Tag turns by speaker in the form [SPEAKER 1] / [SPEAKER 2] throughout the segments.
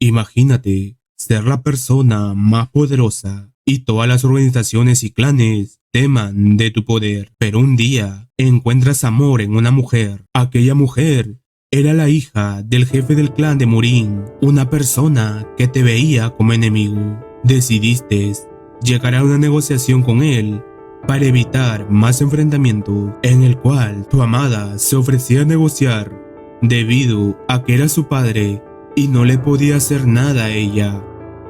[SPEAKER 1] Imagínate ser la persona más poderosa y todas las organizaciones y clanes teman de tu poder, pero un día encuentras amor en una mujer. Aquella mujer era la hija del jefe del clan de Murin, una persona que te veía como enemigo. Decidiste llegar a una negociación con él para evitar más enfrentamientos, en el cual tu amada se ofrecía a negociar debido a que era su padre y no le podía hacer nada a ella,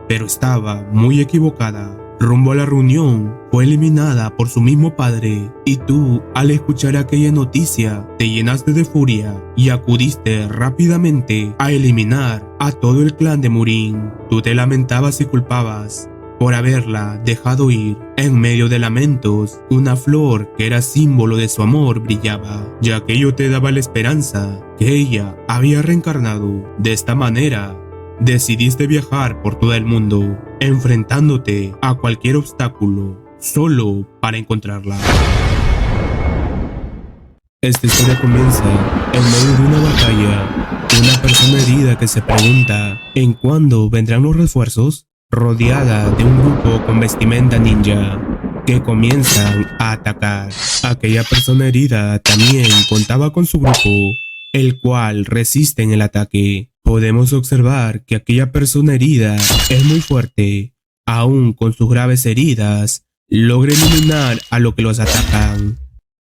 [SPEAKER 1] pero estaba muy equivocada. Rumbo a la reunión fue eliminada por su mismo padre y tú, al escuchar aquella noticia, te llenaste de furia y acudiste rápidamente a eliminar a todo el clan de Murin. Tú te lamentabas y culpabas por haberla dejado ir. En medio de lamentos, una flor que era símbolo de su amor brillaba, y aquello te daba la esperanza que ella había reencarnado. De esta manera, decidiste viajar por todo el mundo, enfrentándote a cualquier obstáculo, solo para encontrarla. Esta historia comienza en medio de una batalla. Una persona herida que se pregunta ¿en cuándo vendrán los refuerzos? Rodeada de un grupo con vestimenta ninja que comienzan a atacar. Aquella persona herida también contaba con su grupo, el cual resiste en el ataque. Podemos observar que aquella persona herida es muy fuerte. Aún con sus graves heridas, logra eliminar a los que los atacan.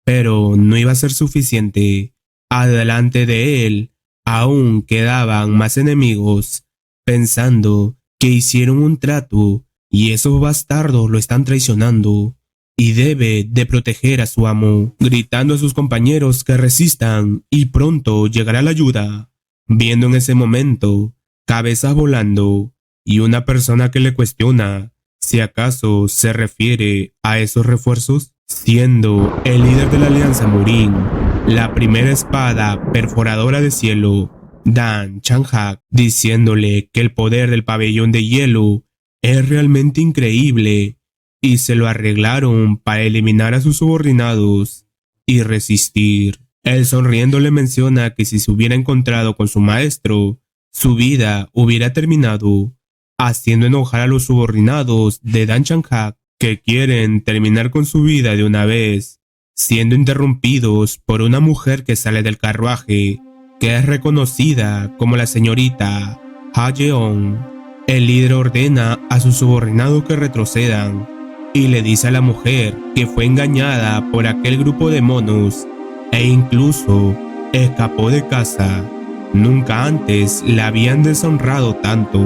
[SPEAKER 1] Pero no iba a ser suficiente. Adelante de él, aún quedaban más enemigos, pensando que hicieron un trato y esos bastardos lo están traicionando y debe de proteger a su amo, gritando a sus compañeros que resistan y pronto llegará la ayuda. Viendo en ese momento cabezas volando y una persona que le cuestiona si acaso se refiere a esos refuerzos, siendo el líder de la Alianza Murin, la primera espada perforadora de cielo, Dan Changhak, diciéndole que el poder del pabellón de hielo es realmente increíble y se lo arreglaron para eliminar a sus subordinados y resistir. Él sonriendo le menciona que si se hubiera encontrado con su maestro, su vida hubiera terminado, haciendo enojar a los subordinados de Dan Changhak que quieren terminar con su vida de una vez, siendo interrumpidos por una mujer que sale del carruaje, que es reconocida como la señorita Ha Yeon. El líder ordena a sus subordinados que retrocedan y le dice a la mujer que fue engañada por aquel grupo de monos e incluso escapó de casa. Nunca antes la habían deshonrado tanto.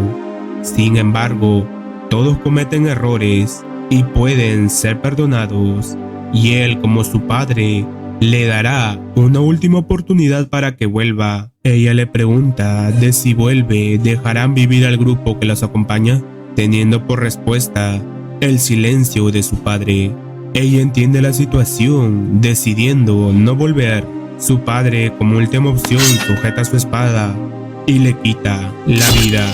[SPEAKER 1] Sin embargo, todos cometen errores y pueden ser perdonados, y él, como su padre, le dará una última oportunidad para que vuelva. Ella le pregunta de si vuelve dejarán vivir al grupo que los acompaña, teniendo por respuesta el silencio de su padre. Ella entiende la situación, decidiendo no volver. Su padre, como última opción, sujeta su espada y le quita la vida,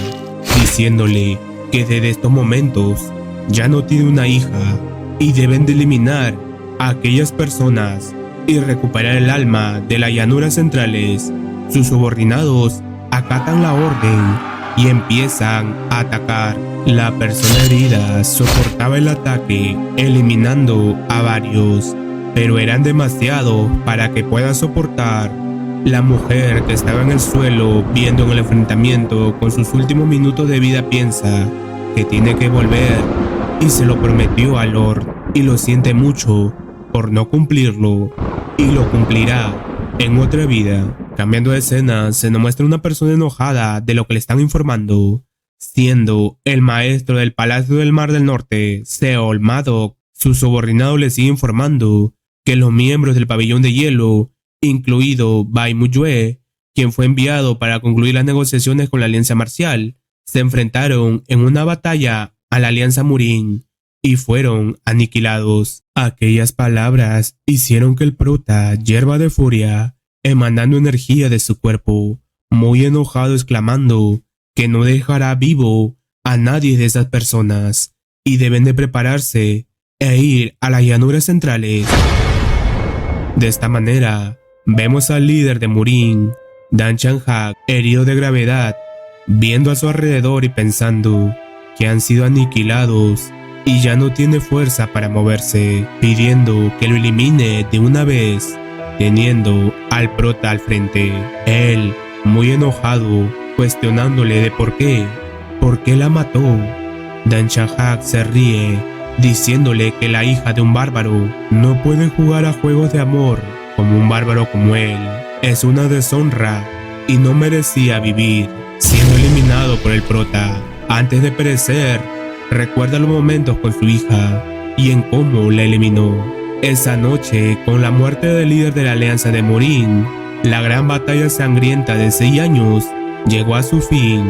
[SPEAKER 1] diciéndole que desde estos momentos ya no tiene una hija y deben de eliminar a aquellas personas y recuperar el alma de las llanuras centrales. Sus subordinados acatan la orden y empiezan a atacar. La persona herida soportaba el ataque, eliminando a varios, pero eran demasiados para que pueda soportar. La mujer que estaba en el suelo viendo en el enfrentamiento con sus últimos minutos de vida piensa que tiene que volver y se lo prometió a Lord y lo siente mucho por no cumplirlo y lo cumplirá en otra vida. Cambiando de escena, se nos muestra una persona enojada de lo que le están informando, siendo el maestro del Palacio del Mar del Norte, Seol Maddox. Su subordinado le sigue informando que los miembros del pabellón de hielo, incluido Bai Muyue, quien fue enviado para concluir las negociaciones con la Alianza Marcial, se enfrentaron en una batalla a la Alianza Murin y fueron aniquilados. Aquellas palabras hicieron que el prota hierva de furia, emanando energía de su cuerpo, muy enojado, exclamando que no dejará vivo a nadie de esas personas y deben de prepararse e ir a las llanuras centrales. De esta manera, vemos al líder de Murin, Dan Changhak, herido de gravedad, viendo a su alrededor y pensando que han sido aniquilados y ya no tiene fuerza para moverse, pidiendo que lo elimine de una vez, teniendo al prota al frente. Él, muy enojado, cuestionándole de por qué la mató. Dan Shahak se ríe, diciéndole que la hija de un bárbaro no puede jugar a juegos de amor como un bárbaro como él. Es una deshonra y no merecía vivir, siendo eliminado por el prota. Antes de perecer, recuerda los momentos con su hija y en cómo la eliminó. Esa noche, con la muerte del líder de la Alianza de Morín, la gran batalla sangrienta de 6 años llegó a su fin.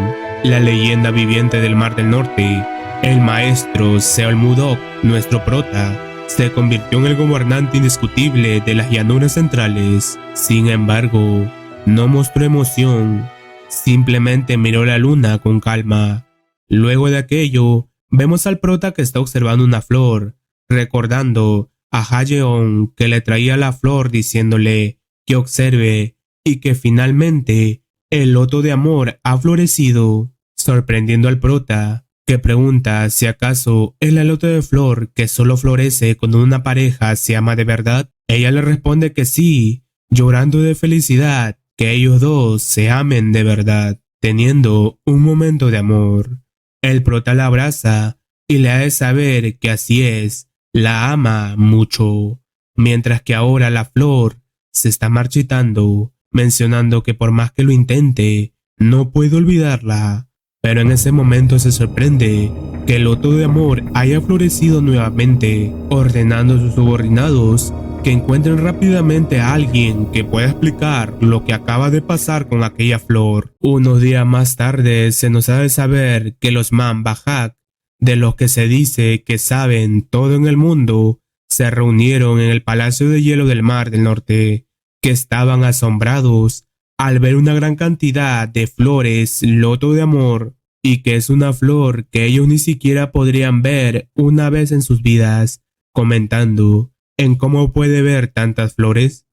[SPEAKER 1] La leyenda viviente del Mar del Norte, el maestro Seolmudok, nuestro prota, se convirtió en el gobernante indiscutible de las llanuras centrales. Sin embargo, no mostró emoción, simplemente miró la luna con calma. Luego de aquello, vemos al prota que está observando una flor, recordando a Hajeon que le traía la flor diciéndole que observe y que finalmente el loto de amor ha florecido, sorprendiendo al prota, que pregunta si acaso es el loto de flor que solo florece cuando una pareja se ama de verdad. Ella le responde que sí, llorando de felicidad que ellos dos se amen de verdad, teniendo un momento de amor. El prota la abraza y le hace saber que así es, la ama mucho, mientras que ahora la flor se está marchitando, mencionando que por más que lo intente, no puede olvidarla. Pero en ese momento se sorprende que el loto de amor haya florecido nuevamente, ordenando a sus subordinados que encuentren rápidamente a alguien que pueda explicar lo que acaba de pasar con aquella flor. Unos días más tarde se nos ha de saber que los Man Bajak, de los que se dice que saben todo en el mundo, se reunieron en el Palacio de Hielo del Mar del Norte, que estaban asombrados al ver una gran cantidad de flores loto de amor, y que es una flor que ellos ni siquiera podrían ver una vez en sus vidas, comentando en cómo puede ver tantas flores.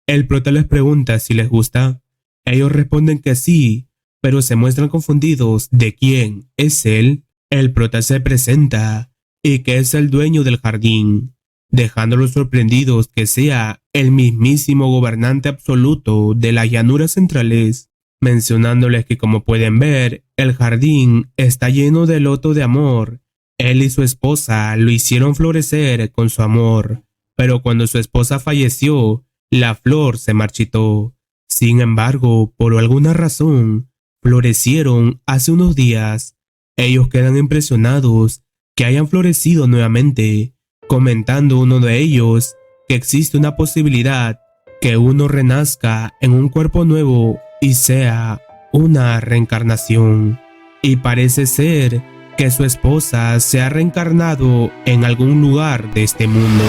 [SPEAKER 1] El prota les pregunta si les gusta. Ellos responden que sí, pero se muestran confundidos de quién es él. El prota se presenta y que es el dueño del jardín, dejándolos sorprendidos que sea el mismísimo gobernante absoluto de las llanuras centrales, mencionándoles que como pueden ver, el jardín está lleno de loto de amor. Él y su esposa lo hicieron florecer con su amor, pero cuando su esposa falleció, la flor se marchitó. Sin embargo, por alguna razón, florecieron hace unos días. Ellos quedan impresionados que hayan florecido nuevamente, comentando uno de ellos que existe una posibilidad que uno renazca en un cuerpo nuevo y sea una reencarnación. Y parece ser que su esposa se ha reencarnado en algún lugar de este mundo,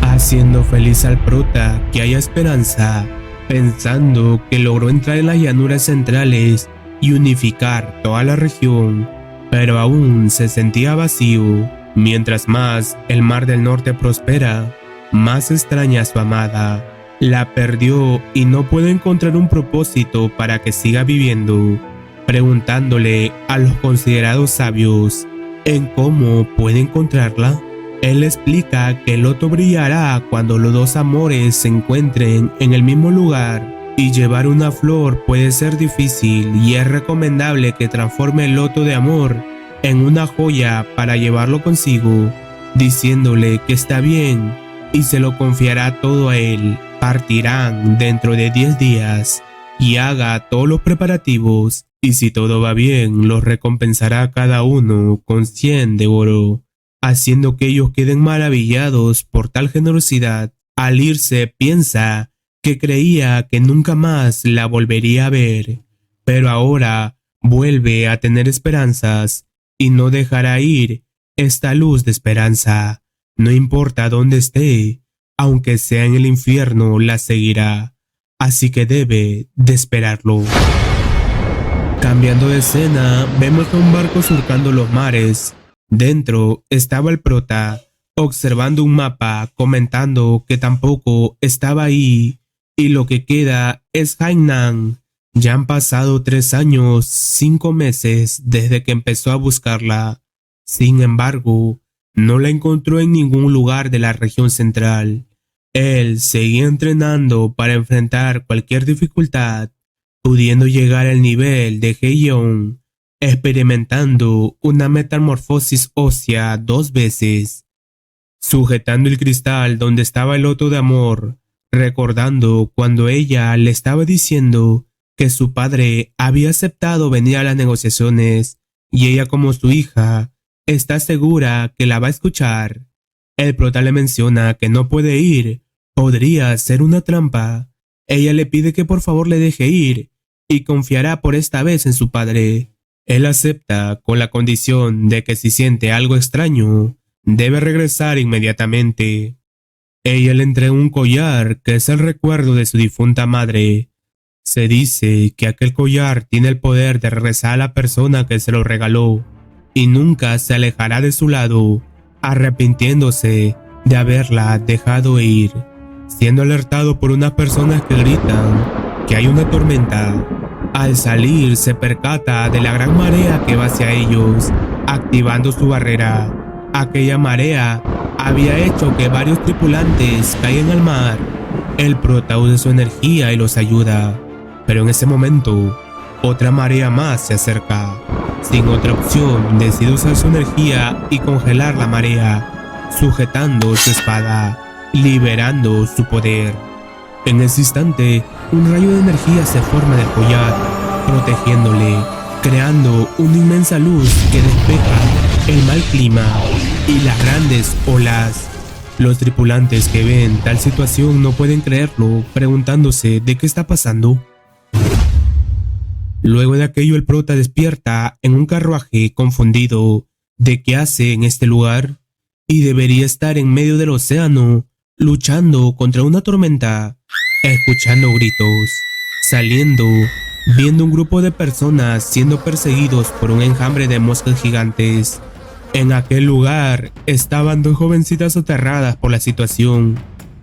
[SPEAKER 1] haciendo feliz al prota que haya esperanza, pensando que logró entrar en las llanuras centrales y unificar toda la región, pero aún se sentía vacío. Mientras más el Mar del Norte prospera, más extraña a su amada. La perdió y no puede encontrar un propósito para que siga viviendo, preguntándole a los considerados sabios en cómo puede encontrarla. Él explica que el loto brillará cuando los dos amores se encuentren en el mismo lugar, y llevar una flor puede ser difícil y es recomendable que transforme el loto de amor en una joya para llevarlo consigo, diciéndole que está bien y se lo confiará todo a él. Partirán dentro de 10 días y haga todos los preparativos, y si todo va bien los recompensará a cada uno con 100 de oro, haciendo que ellos queden maravillados por tal generosidad. Al irse piensa que creía que nunca más la volvería a ver, pero ahora vuelve a tener esperanzas y no dejará ir esta luz de esperanza. No importa dónde esté, aunque sea en el infierno, la seguirá, así que debe de esperarlo. Cambiando de escena, vemos a un barco surcando los mares. Dentro estaba el prota, observando un mapa, comentando que tampoco estaba ahí, y lo que queda es Hainan, Ya han pasado 3 años, 5 meses desde que empezó a buscarla. Sin embargo, no la encontró en ningún lugar de la región central. Él seguía entrenando para enfrentar cualquier dificultad, pudiendo llegar al nivel de Heion, experimentando una metamorfosis ósea 2 veces, sujetando el cristal donde estaba el loto de amor, recordando cuando ella le estaba diciendo que su padre había aceptado venir a las negociaciones y ella como su hija está segura que la va a escuchar. El prota le menciona que no puede ir, podría ser una trampa. Ella le pide que por favor le deje ir y confiará por esta vez en su padre. Él acepta con la condición de que si siente algo extraño, debe regresar inmediatamente. Ella le entrega un collar que es el recuerdo de su difunta madre. Se dice que aquel collar tiene el poder de regresar a la persona que se lo regaló y nunca se alejará de su lado, arrepintiéndose de haberla dejado ir, siendo alertado por unas personas que gritan que hay una tormenta. Al salir se percata de la gran marea que va hacia ellos, activando su barrera. Aquella marea había hecho que varios tripulantes caigan al mar. El prota usa su energía y los ayuda, pero en ese momento, otra marea más se acerca. Sin otra opción, decide usar su energía y congelar la marea, sujetando su espada, liberando su poder. En ese instante, un rayo de energía se forma del collar, protegiéndole, creando una inmensa luz que despeja el mal clima y las grandes olas. Los tripulantes que ven tal situación no pueden creerlo, preguntándose de qué está pasando. Luego de aquello, el prota despierta en un carruaje confundido de qué hace en este lugar y debería estar en medio del océano luchando contra una tormenta, escuchando gritos, saliendo, viendo un grupo de personas siendo perseguidos por un enjambre de moscas gigantes. En aquel lugar estaban 2 jovencitas aterradas por la situación,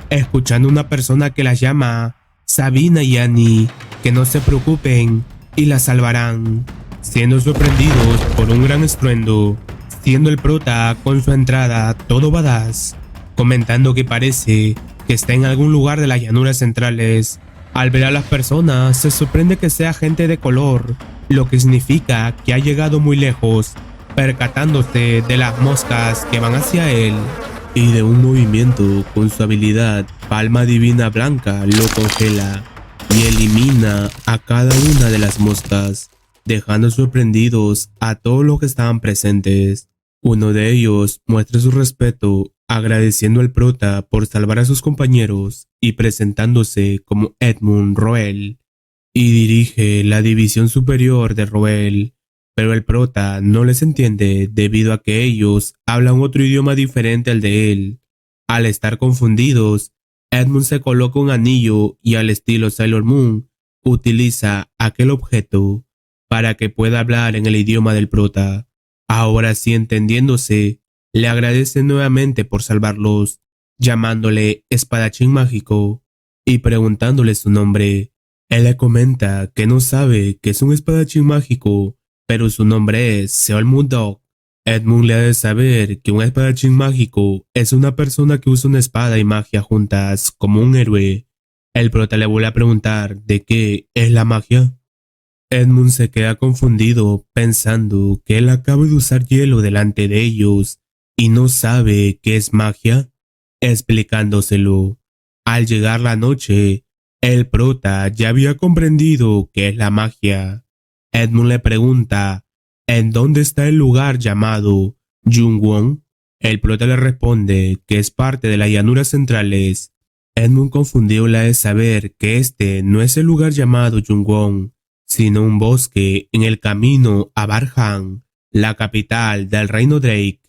[SPEAKER 1] escuchando una persona que las llama Sabina y Annie, que no se preocupen y la salvarán, siendo sorprendidos por un gran estruendo, siendo el prota con su entrada todo badass, comentando que parece que está en algún lugar de las llanuras centrales. Al ver a las personas se sorprende que sea gente de color, lo que significa que ha llegado muy lejos, percatándose de las moscas que van hacia él, y de un movimiento con su habilidad Palma Divina Blanca lo congela y elimina a cada una de las moscas, dejando sorprendidos a todos los que estaban presentes. Uno de ellos muestra su respeto, agradeciendo al prota por salvar a sus compañeros y presentándose como Edmund Roel, y dirige la división superior de Roel, pero el prota no les entiende debido a que ellos hablan otro idioma diferente al de él. Al estar confundidos, Edmund se coloca un anillo y al estilo Sailor Moon utiliza aquel objeto para que pueda hablar en el idioma del prota. Ahora sí, entendiéndose, le agradece nuevamente por salvarlos, llamándole espadachín mágico y preguntándole su nombre. Él le comenta que no sabe que es un espadachín mágico, pero su nombre es Seol Moondog. Edmund le ha de saber que un espadachín mágico es una persona que usa una espada y magia juntas como un héroe. El prota le vuelve a preguntar de qué es la magia. Edmund se queda confundido pensando que él acaba de usar hielo delante de ellos y no sabe qué es magia, explicándoselo. Al llegar la noche, el prota ya había comprendido qué es la magia. Edmund le pregunta ¿en dónde está el lugar llamado Jungwon? El prota le responde que es parte de las llanuras centrales. Edmund confundido le ha de saber que este no es el lugar llamado Jungwon, sino un bosque en el camino a Barhan, la capital del reino Drake.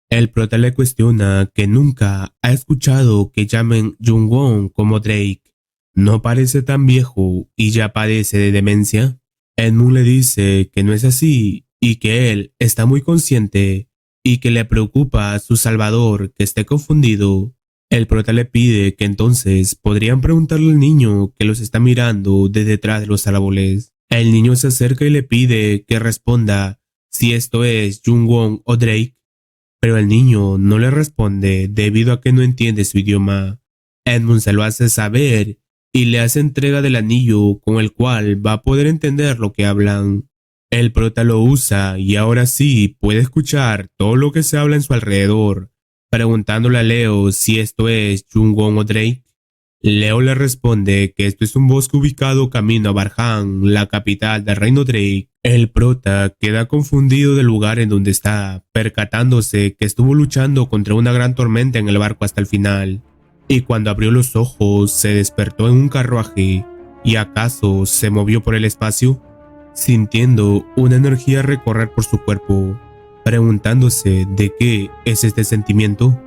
[SPEAKER 1] El prota le cuestiona que nunca ha escuchado que llamen Jungwon como Drake. ¿No parece tan viejo y ya padece de demencia? Edmund le dice que no es así y que él está muy consciente y que le preocupa a su salvador que esté confundido. El prota le pide que entonces podrían preguntarle al niño que los está mirando desde detrás de los árboles. El niño se acerca y le pide que responda si esto es Jungwon o Drake, pero el niño no le responde debido a que no entiende su idioma. Edmund se lo hace saber y le hace entrega del anillo con el cual va a poder entender lo que hablan. El prota lo usa y ahora sí puede escuchar todo lo que se habla en su alrededor, preguntándole a Leo si esto es Jungwon o Drake. Leo le responde que esto es un bosque ubicado camino a Barhan, la capital del reino Drake. El prota queda confundido del lugar en donde está, percatándose que estuvo luchando contra una gran tormenta en el barco hasta el final, y cuando abrió los ojos se despertó en un carruaje, y acaso se movió por el espacio, sintiendo una energía recorrer por su cuerpo, preguntándose de qué es este sentimiento.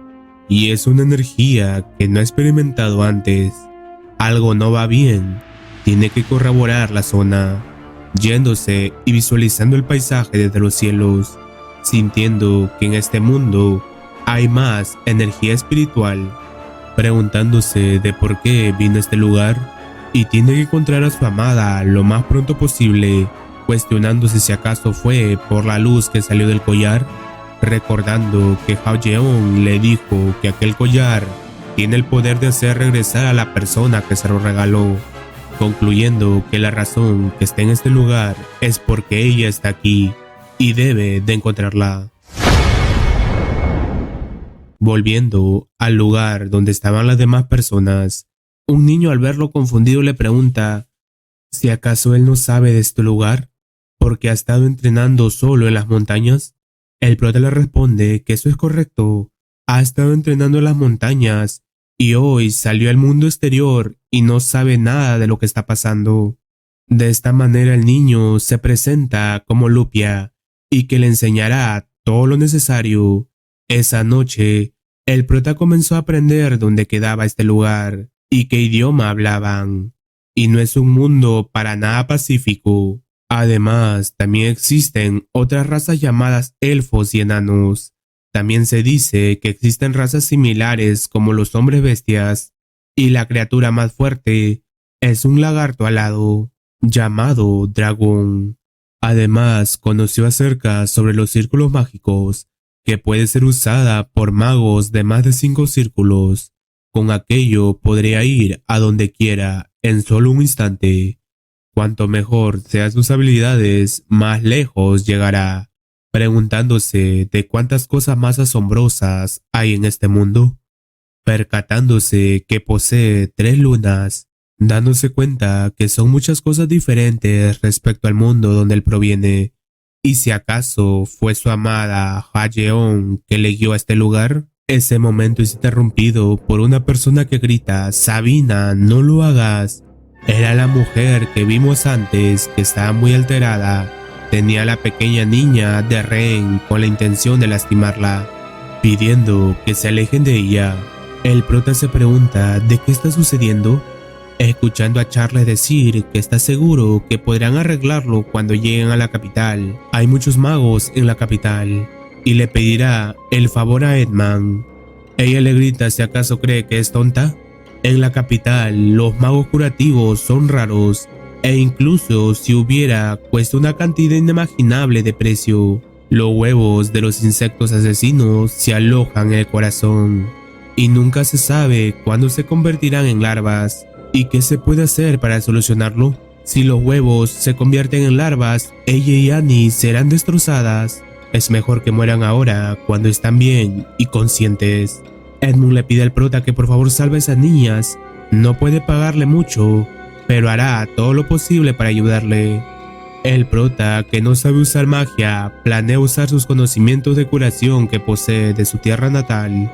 [SPEAKER 1] Y es una energía que no ha experimentado antes. Algo no va bien. Tiene que corroborar la zona, yéndose y visualizando el paisaje desde los cielos, sintiendo que en este mundo hay más energía espiritual, preguntándose de por qué vino a este lugar y tiene que encontrar a su amada lo más pronto posible, cuestionándose si acaso fue por la luz que salió del collar, recordando que Hao Jeon le dijo que aquel collar tiene el poder de hacer regresar a la persona que se lo regaló, concluyendo que la razón que está en este lugar es porque ella está aquí y debe de encontrarla. Volviendo al lugar donde estaban las demás personas, un niño al verlo confundido le pregunta si acaso él no sabe de este lugar porque ha estado entrenando solo en las montañas. El prota le responde que eso es correcto, ha estado entrenando en las montañas y hoy salió al mundo exterior y no sabe nada de lo que está pasando. De esta manera el niño se presenta como Lupia y que le enseñará todo lo necesario. Esa noche, el prota comenzó a aprender dónde quedaba este lugar y qué idioma hablaban, y no es un mundo para nada pacífico. Además, también existen otras razas llamadas elfos y enanos. También se dice que existen razas similares como los hombres bestias, y la criatura más fuerte es un lagarto alado llamado dragón. Además, conoció acerca sobre los círculos mágicos, que puede ser usada por magos de más de 5 círculos. Con aquello podría ir a donde quiera en solo un instante. Cuanto mejor sean sus habilidades, más lejos llegará, preguntándose de cuántas cosas más asombrosas hay en este mundo, percatándose que posee 3 lunas, dándose cuenta que son muchas cosas diferentes respecto al mundo donde él proviene, y si acaso fue su amada Ha Jeon que le guió a este lugar. Ese momento es interrumpido por una persona que grita: «Sabina, no lo hagas». Era la mujer que vimos antes, que estaba muy alterada. Tenía a la pequeña niña de rehén con la intención de lastimarla, pidiendo que se alejen de ella. El prota se pregunta de qué está sucediendo, escuchando a Charles decir que está seguro que podrán arreglarlo cuando lleguen a la capital. Hay muchos magos en la capital y le pedirá el favor a Edmund. Ella le grita si acaso cree que es tonta. En la capital, los magos curativos son raros, e incluso si hubiera, cuesta una cantidad inimaginable de precio. Los huevos de los insectos asesinos se alojan en el corazón, y nunca se sabe cuándo se convertirán en larvas. ¿Y qué se puede hacer para solucionarlo? Si los huevos se convierten en larvas, ella y Annie serán destrozadas. Es mejor que mueran ahora, cuando están bien y conscientes. Edmund le pide al prota que por favor salve a esas niñas. No puede pagarle mucho, pero hará todo lo posible para ayudarle. El prota, que no sabe usar magia, planea usar sus conocimientos de curación que posee de su tierra natal,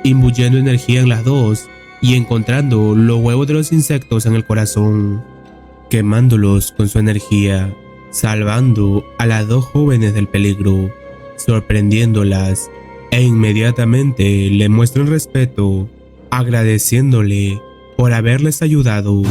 [SPEAKER 1] imbuyendo energía en las dos y encontrando los huevos de los insectos en el corazón, quemándolos con su energía, salvando a las 2 jóvenes del peligro, sorprendiéndolas, e inmediatamente le muestran respeto, agradeciéndole por haberles ayudado.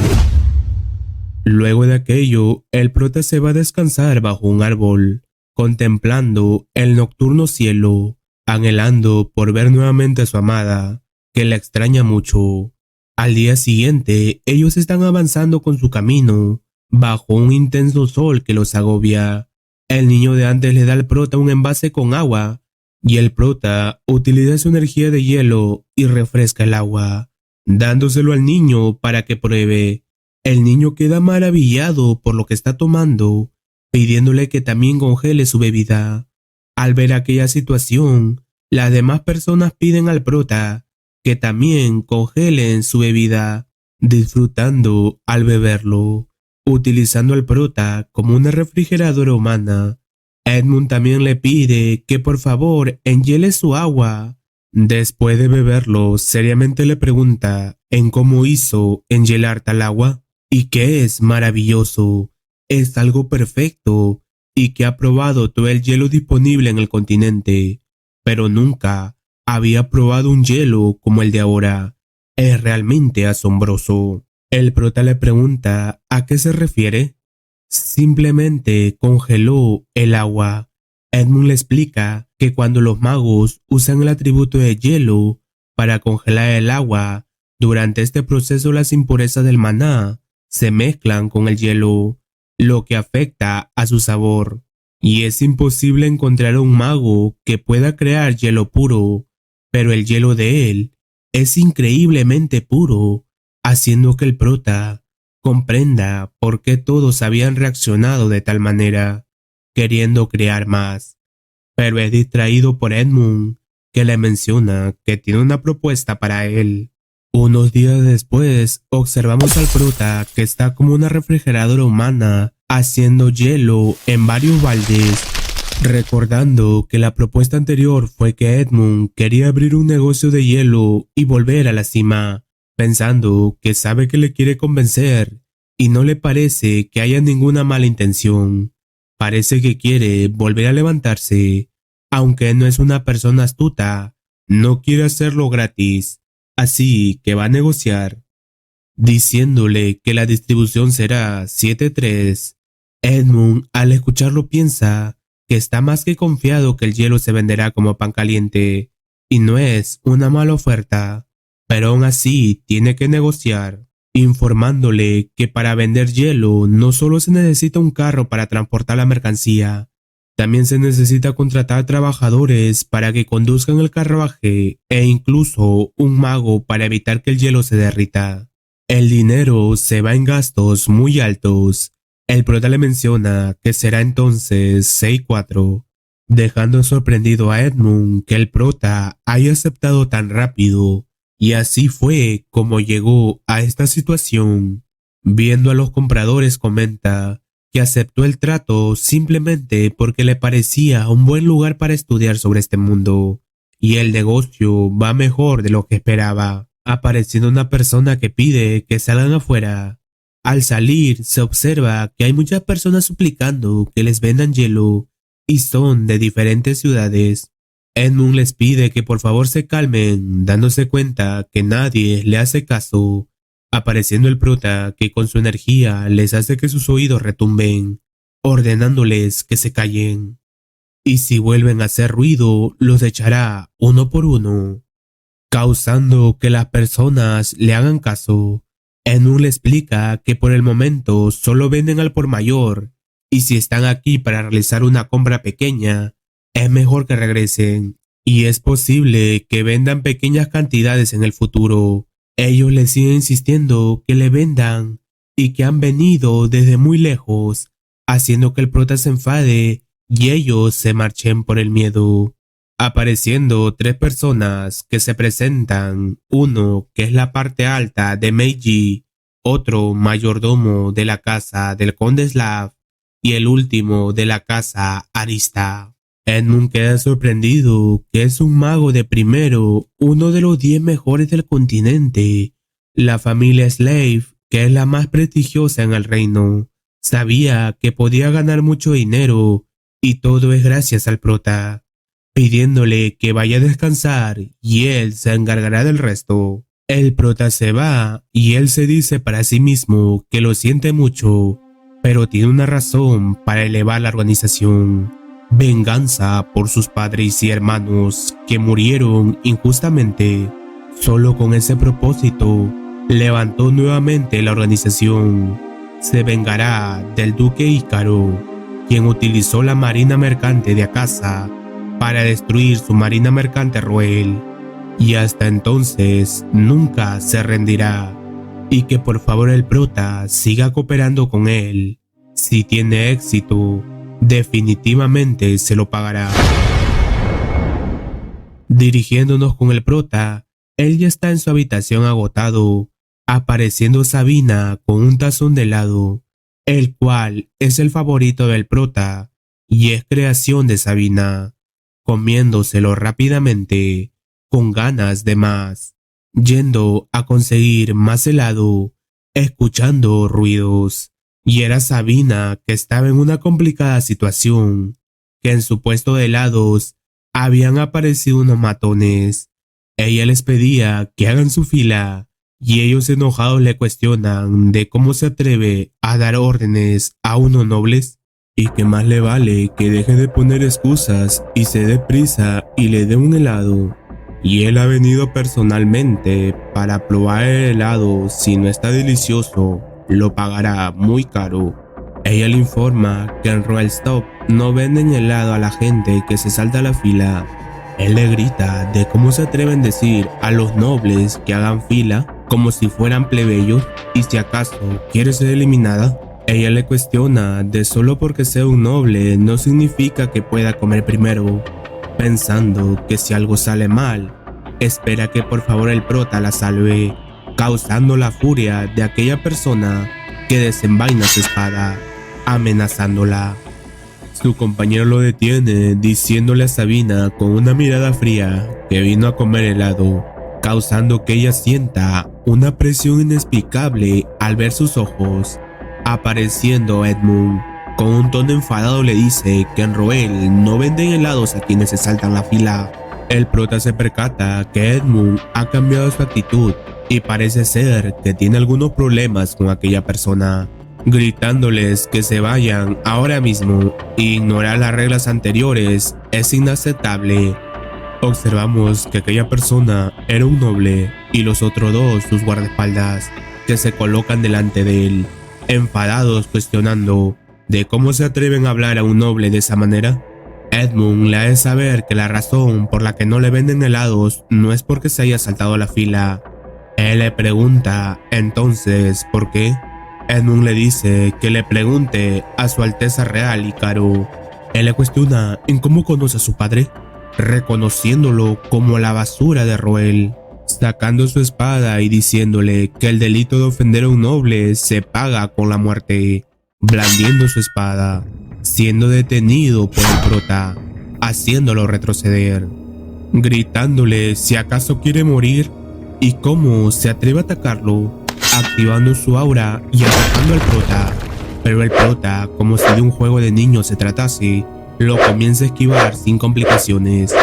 [SPEAKER 1] Luego de aquello, el prota se va a descansar bajo un árbol, contemplando el nocturno cielo, anhelando por ver nuevamente a su amada, que la extraña mucho. Al día siguiente, ellos están avanzando con su camino, bajo un intenso sol que los agobia. El niño de antes le da al prota un envase con agua, y el prota utiliza su energía de hielo y refresca el agua, dándoselo al niño para que pruebe. El niño queda maravillado por lo que está tomando, pidiéndole que también congele su bebida. Al ver aquella situación, las demás personas piden al prota que también congelen su bebida, disfrutando al beberlo, utilizando al prota como una refrigeradora humana. Edmund también le pide que por favor enhiele su agua. Después de beberlo, seriamente le pregunta en cómo hizo enhielar tal agua y que es maravilloso, es algo perfecto y que ha probado todo el hielo disponible en el continente, pero nunca había probado un hielo como el de ahora. Es realmente asombroso. El prota le pregunta a qué se refiere. Simplemente congeló el agua. Edmund le explica que cuando los magos usan el atributo de hielo para congelar el agua, durante este proceso las impurezas del maná se mezclan con el hielo, lo que afecta a su sabor, y es imposible encontrar un mago que pueda crear hielo puro, pero el hielo de él es increíblemente puro, haciendo que el prota comprenda por qué todos habían reaccionado de tal manera, queriendo crear más. Pero es distraído por Edmund, que le menciona que tiene una propuesta para él. Unos días después, observamos al prota que está como una refrigeradora humana haciendo hielo en varios baldes, recordando que la propuesta anterior fue que Edmund quería abrir un negocio de hielo y volver a la cima, pensando que sabe que le quiere convencer y no le parece que haya ninguna mala intención. Parece que quiere volver a levantarse, aunque no es una persona astuta, no quiere hacerlo gratis. Así que va a negociar, diciéndole que la distribución será 7-3. Edmund al escucharlo piensa que está más que confiado que el hielo se venderá como pan caliente, y no es una mala oferta, pero aún así tiene que negociar, informándole que para vender hielo no solo se necesita un carro para transportar la mercancía, también se necesita contratar trabajadores para que conduzcan el carruaje e incluso un mago para evitar que el hielo se derrita. El dinero se va en gastos muy altos. El prota le menciona que será entonces 6-4, dejando sorprendido a Edmund que el prota haya aceptado tan rápido, y así fue como llegó a esta situación. Viendo a los compradores comenta que aceptó el trato simplemente porque le parecía un buen lugar para estudiar sobre este mundo, y el negocio va mejor de lo que esperaba, apareciendo una persona que pide que salgan afuera. Al salir se observa que hay muchas personas suplicando que les vendan hielo y son de diferentes ciudades. Edmund les pide que por favor se calmen, dándose cuenta que nadie le hace caso, apareciendo el prota que con su energía les hace que sus oídos retumben, ordenándoles que se callen. Y si vuelven a hacer ruido, los echará uno por uno, causando que las personas le hagan caso. Edmund le explica que por el momento solo venden al por mayor, y si están aquí para realizar una compra pequeña, es mejor que regresen, y es posible que vendan pequeñas cantidades en el futuro. Ellos le siguen insistiendo que le vendan y que han venido desde muy lejos, haciendo que el prota se enfade y ellos se marchen por el miedo. Apareciendo 3 personas que se presentan, uno que es la parte alta de Meiji, otro mayordomo de la casa del conde Slav y el último de la casa Arista. Edmund queda sorprendido que es un mago de primero, uno de los 10 mejores del continente. La familia Slave, que es la más prestigiosa en el reino, sabía que podía ganar mucho dinero y todo es gracias al prota, pidiéndole que vaya a descansar y él se encargará del resto. El prota se va y él se dice para sí mismo que lo siente mucho, pero tiene una razón para elevar la organización. Venganza por sus padres y hermanos que murieron injustamente. Solo con ese propósito, levantó nuevamente la organización. Se vengará del duque Ícaro, quien utilizó la marina mercante de Akasa para destruir su marina mercante Roel, y hasta entonces nunca se rendirá, y que por favor el prota siga cooperando con él. Si tiene éxito, definitivamente se lo pagará. Dirigiéndonos con el prota, él ya está en su habitación agotado, apareciendo Sabina con un tazón de helado, el cual es el favorito del prota y es creación de Sabina, comiéndoselo rápidamente, con ganas de más, yendo a conseguir más helado, escuchando ruidos, y era Sabina que estaba en una complicada situación, que en su puesto de helados habían aparecido unos matones. Ella les pedía que hagan su fila y ellos enojados le cuestionan de cómo se atreve a dar órdenes a unos nobles y que más le vale que deje de poner excusas y se dé prisa y le dé un helado. Y él ha venido personalmente para probar el helado. Si no está delicioso, lo pagará muy caro. Ella le informa que en Royal Stop no venden helado a la gente que se salta a la fila. Él le grita de cómo se atreven a decir a los nobles que hagan fila como si fueran plebeyos y si acaso quiere ser eliminada. Ella le cuestiona de solo porque sea un noble no significa que pueda comer primero, pensando que si algo sale mal, espera que por favor el prota la salve, causando la furia de aquella persona que desenvaina su espada, amenazándola. Su compañero lo detiene diciéndole a Sabina con una mirada fría que vino a comer helado, causando que ella sienta una presión inexplicable al ver sus ojos. Apareciendo Edmund, con un tono enfadado le dice que en Roel no venden helados a quienes se saltan la fila. El prota se percata que Edmund ha cambiado su actitud y parece ser que tiene algunos problemas con aquella persona, gritándoles que se vayan ahora mismo e ignorar las reglas anteriores es inaceptable. Observamos que aquella persona era un noble y los otros dos sus guardaespaldas, que se colocan delante de él, enfadados cuestionando de cómo se atreven a hablar a un noble de esa manera. Edmund le hace saber que la razón por la que no le venden helados no es porque se haya saltado la fila. Él le pregunta entonces por qué. Edmund le dice que le pregunte a su Alteza Real Ícaro. Él le cuestiona en cómo conoce a su padre, reconociéndolo como la basura de Roel, sacando su espada y diciéndole que el delito de ofender a un noble se paga con la muerte, blandiendo su espada, siendo detenido por el prota, haciéndolo retroceder, gritándole si acaso quiere morir y cómo se atreve a atacarlo, activando su aura y atacando al prota. Pero el prota, como si de un juego de niños se tratase, lo comienza a esquivar sin complicaciones,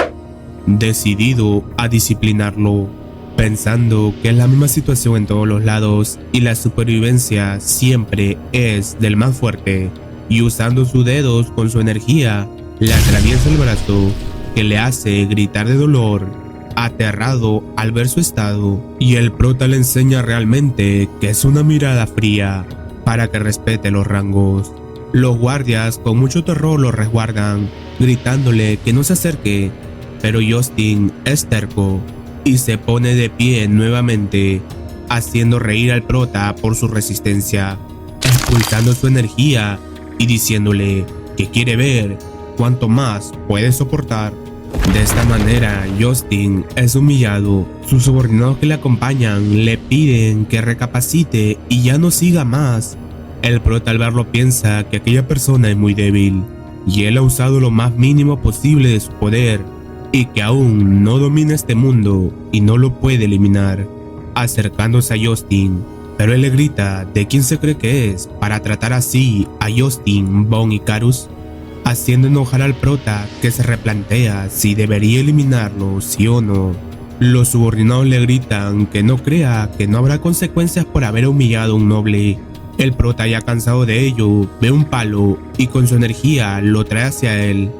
[SPEAKER 1] decidido a disciplinarlo, pensando que es la misma situación en todos los lados y la supervivencia siempre es del más fuerte, y usando sus dedos con su energía le atraviesa el brazo, que le hace gritar de dolor, aterrado al ver su estado, y el prota le enseña realmente que es una mirada fría para que respete los rangos. Los guardias con mucho terror lo resguardan, gritándole que no se acerque, pero Justin es terco y se pone de pie nuevamente, haciendo reír al prota por su resistencia, expulsando su energía y diciéndole que quiere ver cuánto más puede soportar. De esta manera, Justin es humillado. Sus subordinados que le acompañan le piden que recapacite y ya no siga más. El prota al verlo piensa que aquella persona es muy débil y él ha usado lo más mínimo posible de su poder y que aún no domina este mundo y no lo puede eliminar, acercándose a Justin, pero él le grita de quién se cree que es para tratar así a Justin von Icarus, haciendo enojar al prota, que se replantea si debería eliminarlo sí o no. Los subordinados le gritan que no crea que no habrá consecuencias por haber humillado a un noble. El prota, ya cansado de ello, ve un palo y con su energía lo trae hacia él.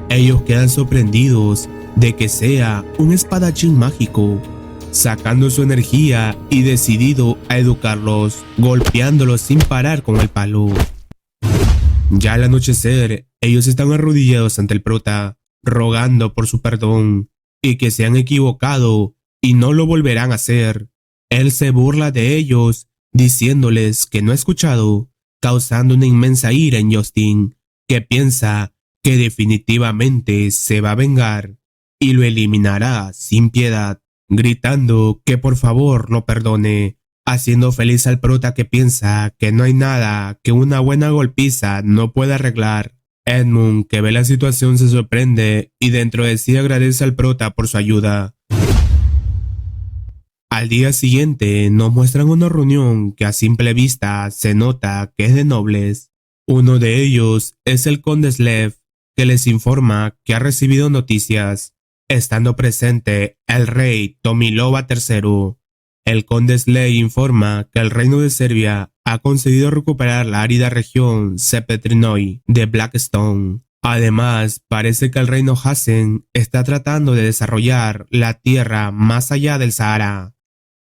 [SPEAKER 1] Ellos quedan sorprendidos de que sea un espadachín mágico, sacando su energía y decidido a educarlos, golpeándolos sin parar con el palo. Ya al anochecer, ellos están arrodillados ante el prota, rogando por su perdón y que se han equivocado y no lo volverán a hacer. Él se burla de ellos, diciéndoles que no ha escuchado, causando una inmensa ira en Justin, que piensa que definitivamente se va a vengar y lo eliminará sin piedad, gritando que por favor lo perdone, haciendo feliz al prota que piensa que no hay nada que una buena golpiza no pueda arreglar. Edmund, que ve la situación, se sorprende y dentro de sí agradece al prota por su ayuda. Al día siguiente nos muestran una reunión que a simple vista se nota que es de nobles. Uno de ellos es el conde Slev, que les informa que ha recibido noticias, estando presente el rey Tomilova III. El conde Slev informa que el reino de Serbia ha conseguido recuperar la árida región Sepetrinoi de Blackstone. Además, parece que el reino Hassen está tratando de desarrollar la tierra más allá del Sahara.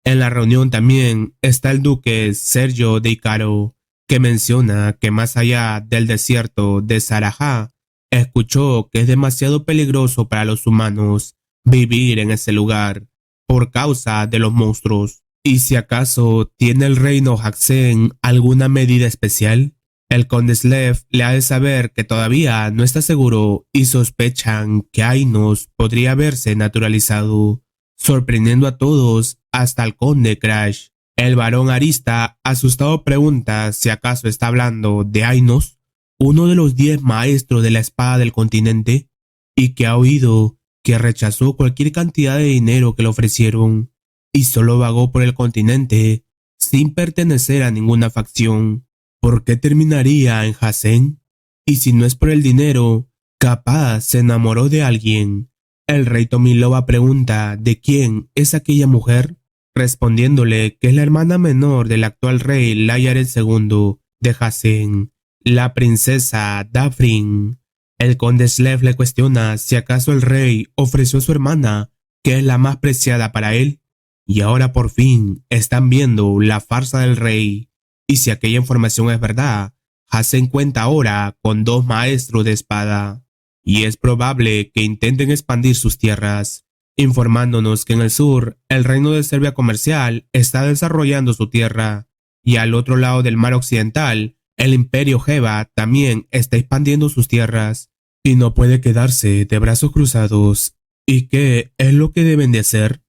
[SPEAKER 1] En la reunión también está el duque Sergio de Icaro, que menciona que más allá del desierto de Sarajá, escuchó que es demasiado peligroso para los humanos vivir en ese lugar por causa de los monstruos. ¿Y si acaso tiene el reino Haxen alguna medida especial? El conde Slev le ha de saber que todavía no está seguro y sospechan que Ainos podría haberse naturalizado, sorprendiendo a todos hasta el conde Crash. El varón Arista, asustado, pregunta si acaso está hablando de Ainos, uno de los 10 maestros de la espada del continente, y que ha oído que rechazó cualquier cantidad de dinero que le ofrecieron y solo vagó por el continente sin pertenecer a ninguna facción. ¿Por qué terminaría en Hassen? Y si no es por el dinero, capaz se enamoró de alguien. El rey Tomilova pregunta de quién es aquella mujer, respondiéndole que es la hermana menor del actual rey Layar II de Hassen, la princesa Dafrin. El conde Slev le cuestiona si acaso el rey ofreció a su hermana, que es la más preciada para él, y ahora por fin están viendo la farsa del rey. Y si aquella información es verdad, Hassen cuenta ahora con 2 maestros de espada, y es probable que intenten expandir sus tierras, informándonos que en el sur el reino de Serbia comercial está desarrollando su tierra, y al otro lado del mar occidental, el imperio Geva también está expandiendo sus tierras, y no puede quedarse de brazos cruzados. ¿Y qué es lo que deben de hacer?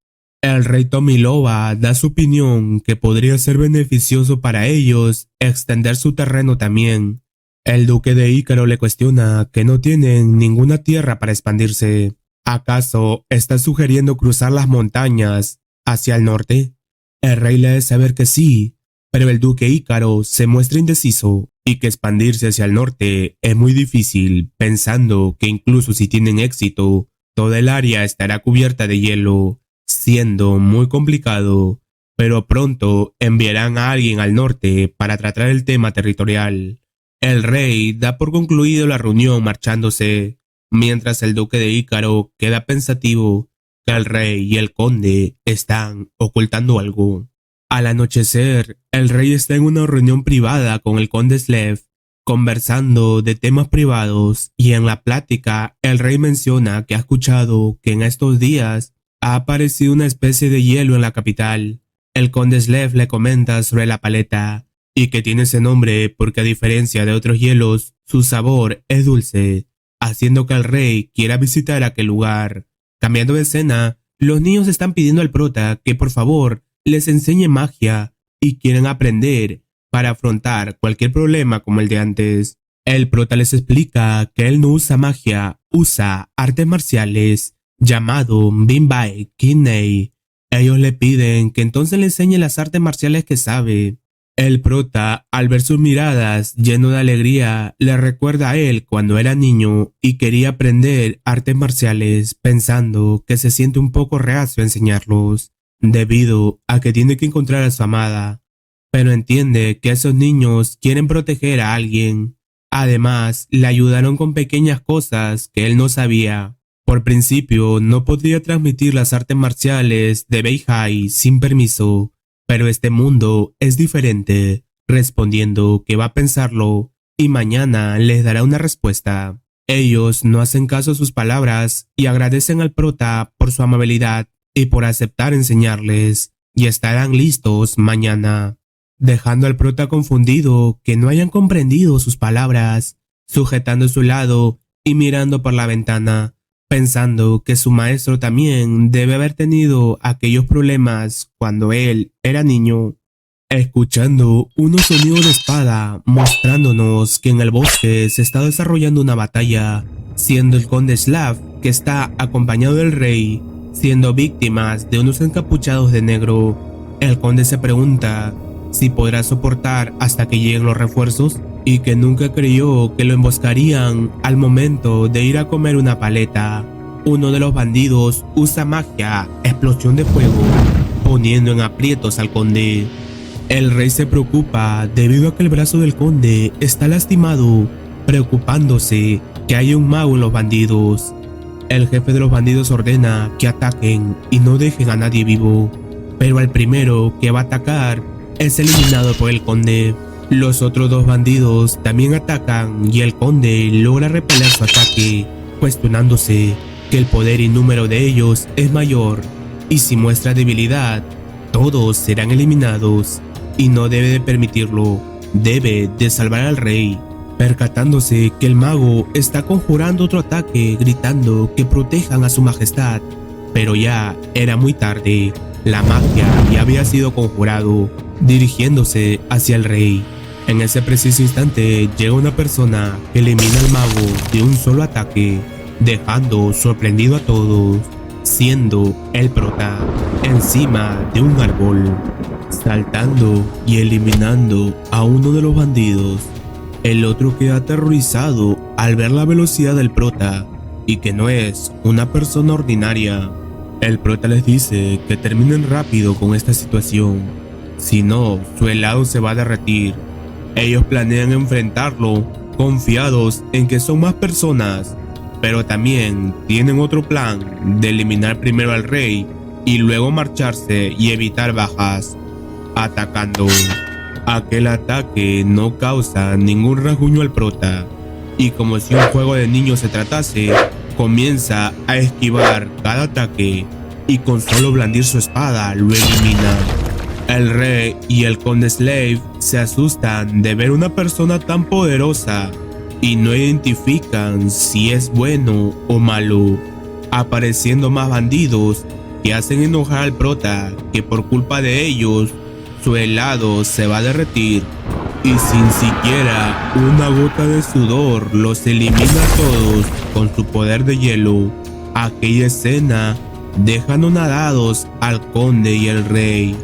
[SPEAKER 1] El rey Tomilova da su opinión que podría ser beneficioso para ellos extender su terreno también. El duque de Ícaro le cuestiona que no tienen ninguna tierra para expandirse. ¿Acaso está sugiriendo cruzar las montañas hacia el norte? El rey le hace saber que sí, pero el duque Ícaro se muestra indeciso y que expandirse hacia el norte es muy difícil, pensando que incluso si tienen éxito, toda el área estará cubierta de hielo, siendo muy complicado, pero pronto enviarán a alguien al norte para tratar el tema territorial. El rey da por concluido la reunión marchándose, mientras el duque de Ícaro queda pensativo que el rey y el conde están ocultando algo. Al anochecer, el rey está en una reunión privada con el conde Slev, conversando de temas privados, y en la plática el rey menciona que ha escuchado que en estos días ha aparecido una especie de hielo en la capital. El conde Slev le comenta sobre la paleta y que tiene ese nombre porque a diferencia de otros hielos, su sabor es dulce, haciendo que el rey quiera visitar aquel lugar. Cambiando de escena, los niños están pidiendo al prota que por favor les enseñe magia y quieren aprender para afrontar cualquier problema como el de antes. El prota les explica que él no usa magia, usa artes marciales, llamado Bimbai Kinei. Ellos le piden que entonces le enseñe las artes marciales que sabe. El prota, al ver sus miradas lleno de alegría, le recuerda a él cuando era niño y quería aprender artes marciales, pensando que se siente un poco reacio a enseñarlos, debido a que tiene que encontrar a su amada, pero entiende que esos niños quieren proteger a alguien. Además, le ayudaron con pequeñas cosas que él no sabía, Por principio, no podría transmitir las artes marciales de Beihai sin permiso, pero este mundo es diferente, respondiendo que va a pensarlo y mañana les dará una respuesta. Ellos no hacen caso a sus palabras y agradecen al prota por su amabilidad y por aceptar enseñarles, y estarán listos mañana, dejando al prota confundido que no hayan comprendido sus palabras, sujetando su lado y mirando por la ventana, pensando que su maestro también debe haber tenido aquellos problemas cuando él era niño. Escuchando unos sonidos de espada mostrándonos que en el bosque se está desarrollando una batalla, siendo el conde Slav, que está acompañado del rey, siendo víctimas de unos encapuchados de negro. El conde se pregunta si podrá soportar hasta que lleguen los refuerzos y que nunca creyó que lo emboscarían al momento de ir a comer una paleta. Uno de los bandidos usa magia, explosión de fuego, poniendo en aprietos al conde. El rey se preocupa debido a que el brazo del conde está lastimado, preocupándose que hay un mago en los bandidos. El jefe de los bandidos ordena que ataquen y no dejen a nadie vivo, pero al primero que va a atacar es eliminado por el conde. Los otros dos bandidos también atacan y el conde logra repeler su ataque, cuestionándose que el poder y número de ellos es mayor, y si muestra debilidad, todos serán eliminados, y no debe de permitirlo, debe de salvar al rey. Percatándose que el mago está conjurando otro ataque, gritando que protejan a su majestad, pero ya era muy tarde, la magia ya había sido conjurado, dirigiéndose hacia el rey. En ese preciso instante llega una persona que elimina al mago de un solo ataque, dejando sorprendido a todos, siendo el prota, encima de un árbol, saltando y eliminando a uno de los bandidos. El otro queda aterrorizado al ver la velocidad del prota y que no es una persona ordinaria. El prota les dice que terminen rápido con esta situación, si no, su helado se va a derretir. Ellos planean enfrentarlo, confiados en que son más personas, pero también tienen otro plan de eliminar primero al rey y luego marcharse y evitar bajas, atacando. Aquel ataque no causa ningún rasguño al prota, y como si un juego de niños se tratase, comienza a esquivar cada ataque y con solo blandir su espada lo elimina. El rey y el conde Slave se asustan de ver una persona tan poderosa y no identifican si es bueno o malo, apareciendo más bandidos que hacen enojar al prota, que por culpa de ellos su helado se va a derretir y sin siquiera una gota de sudor los elimina a todos con su poder de hielo. Aquella escena deja anonadados al conde y el rey.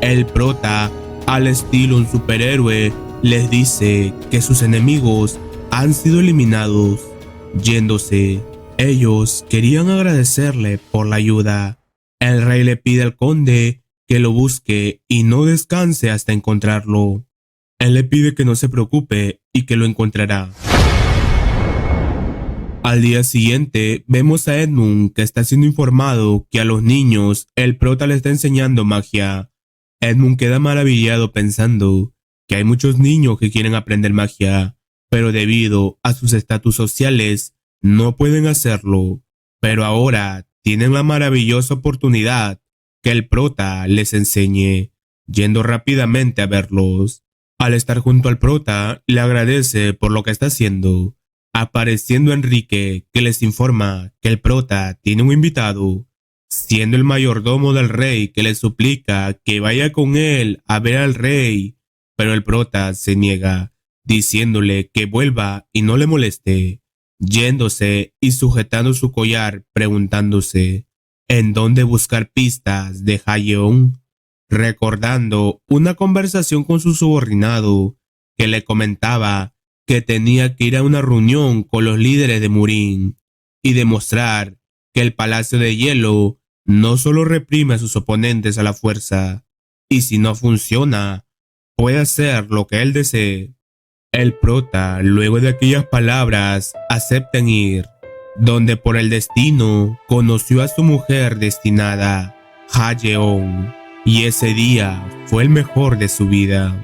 [SPEAKER 1] El prota, al estilo un superhéroe, les dice que sus enemigos han sido eliminados. Yéndose, ellos querían agradecerle por la ayuda. El rey le pide al conde que lo busque y no descanse hasta encontrarlo. Él le pide que no se preocupe y que lo encontrará. Al día siguiente, vemos a Edmund que está siendo informado que a los niños el prota le está enseñando magia. Edmund queda maravillado pensando que hay muchos niños que quieren aprender magia, pero debido a sus estatus sociales no pueden hacerlo. Pero ahora tienen la maravillosa oportunidad que el prota les enseñe, yendo rápidamente a verlos. Al estar junto al prota, le agradece por lo que está haciendo, apareciendo Enrique, que les informa que el prota tiene un invitado, siendo el mayordomo del rey, que le suplica que vaya con él a ver al rey, pero el prota se niega, diciéndole que vuelva y no le moleste, yéndose y sujetando su collar, preguntándose en dónde buscar pistas de Hayeon, recordando una conversación con su subordinado que le comentaba que tenía que ir a una reunión con los líderes de Murin y demostrar que el Palacio de Hielo no solo reprime a sus oponentes a la fuerza, y si no funciona, puede hacer lo que él desee. El prota, luego de aquellas palabras, acepta ir, donde por el destino conoció a su mujer destinada, Hayeon, y ese día fue el mejor de su vida.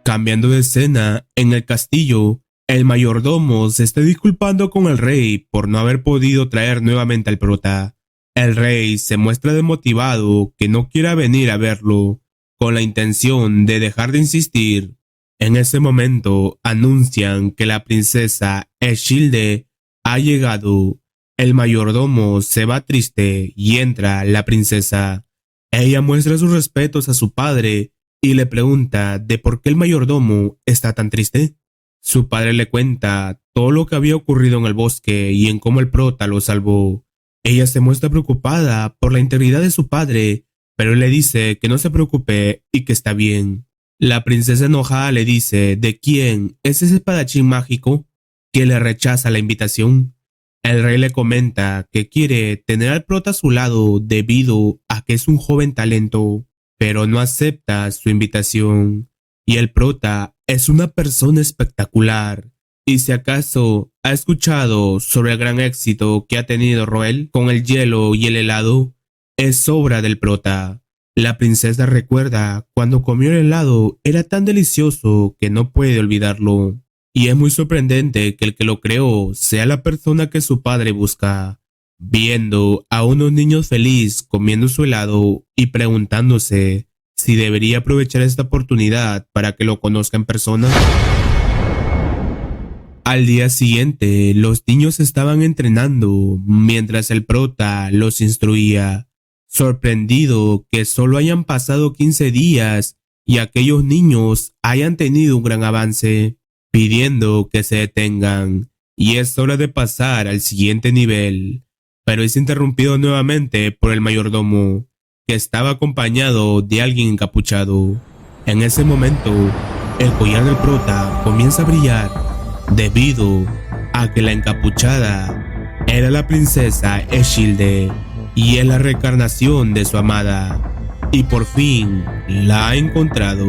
[SPEAKER 1] Cambiando de escena, en el castillo, el mayordomo se está disculpando con el rey por no haber podido traer nuevamente al prota. El rey se muestra desmotivado que no quiera venir a verlo, con la intención de dejar de insistir. En ese momento anuncian que la princesa Eshilde ha llegado. El mayordomo se va triste y entra la princesa. Ella muestra sus respetos a su padre y le pregunta de por qué el mayordomo está tan triste. Su padre le cuenta todo lo que había ocurrido en el bosque y en cómo el prota lo salvó. Ella se muestra preocupada por la integridad de su padre, pero él le dice que no se preocupe y que está bien. La princesa enojada le dice de quién es ese espadachín mágico que le rechaza la invitación. El rey le comenta que quiere tener al prota a su lado debido a que es un joven talento, pero no acepta su invitación. Y el prota es una persona espectacular. Y si acaso ha escuchado sobre el gran éxito que ha tenido Roel con el hielo y el helado, es obra del prota. La princesa recuerda cuando comió el helado era tan delicioso que no puede olvidarlo. Y es muy sorprendente que el que lo creó sea la persona que su padre busca, viendo a unos niños felices comiendo su helado y preguntándose si debería aprovechar esta oportunidad para que lo conozca en persona. Al día siguiente, los niños estaban entrenando mientras el prota los instruía, sorprendido que solo hayan pasado 15 días y aquellos niños hayan tenido un gran avance, pidiendo que se detengan y es hora de pasar al siguiente nivel, pero es interrumpido nuevamente por el mayordomo, que estaba acompañado de alguien encapuchado. En ese momento, el collar del prota comienza a brillar debido a que la encapuchada era la princesa Eshilde y es la reencarnación de su amada, y por fin la ha encontrado.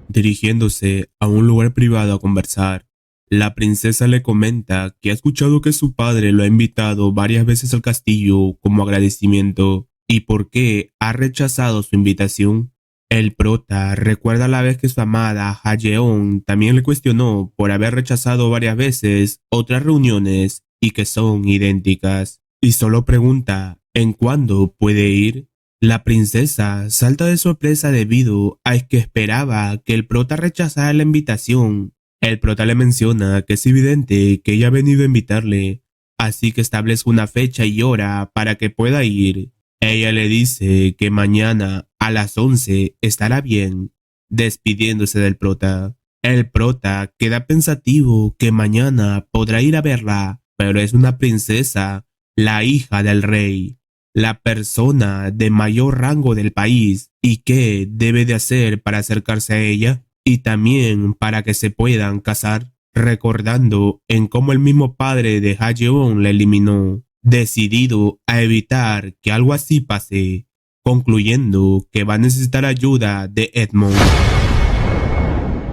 [SPEAKER 1] Dirigiéndose a un lugar privado a conversar, la princesa le comenta que ha escuchado que su padre lo ha invitado varias veces al castillo como agradecimiento y por qué ha rechazado su invitación. El prota recuerda la vez que su amada Hayeon también le cuestionó por haber rechazado varias veces otras reuniones y que son idénticas, y solo pregunta ¿en cuándo puede ir? La princesa salta de sorpresa debido a que esperaba que el prota rechazara la invitación. El prota le menciona que es evidente que ella ha venido a invitarle, así que establece una fecha y hora para que pueda ir. Ella le dice que mañana a las 11 estará bien, despidiéndose del prota. El prota queda pensativo que mañana podrá ir a verla, pero es una princesa, la hija del rey, la persona de mayor rango del país, y qué debe de hacer para acercarse a ella y también para que se puedan casar, recordando en cómo el mismo padre de Hayeon la eliminó, decidido a evitar que algo así pase, concluyendo que va a necesitar ayuda de Edmund.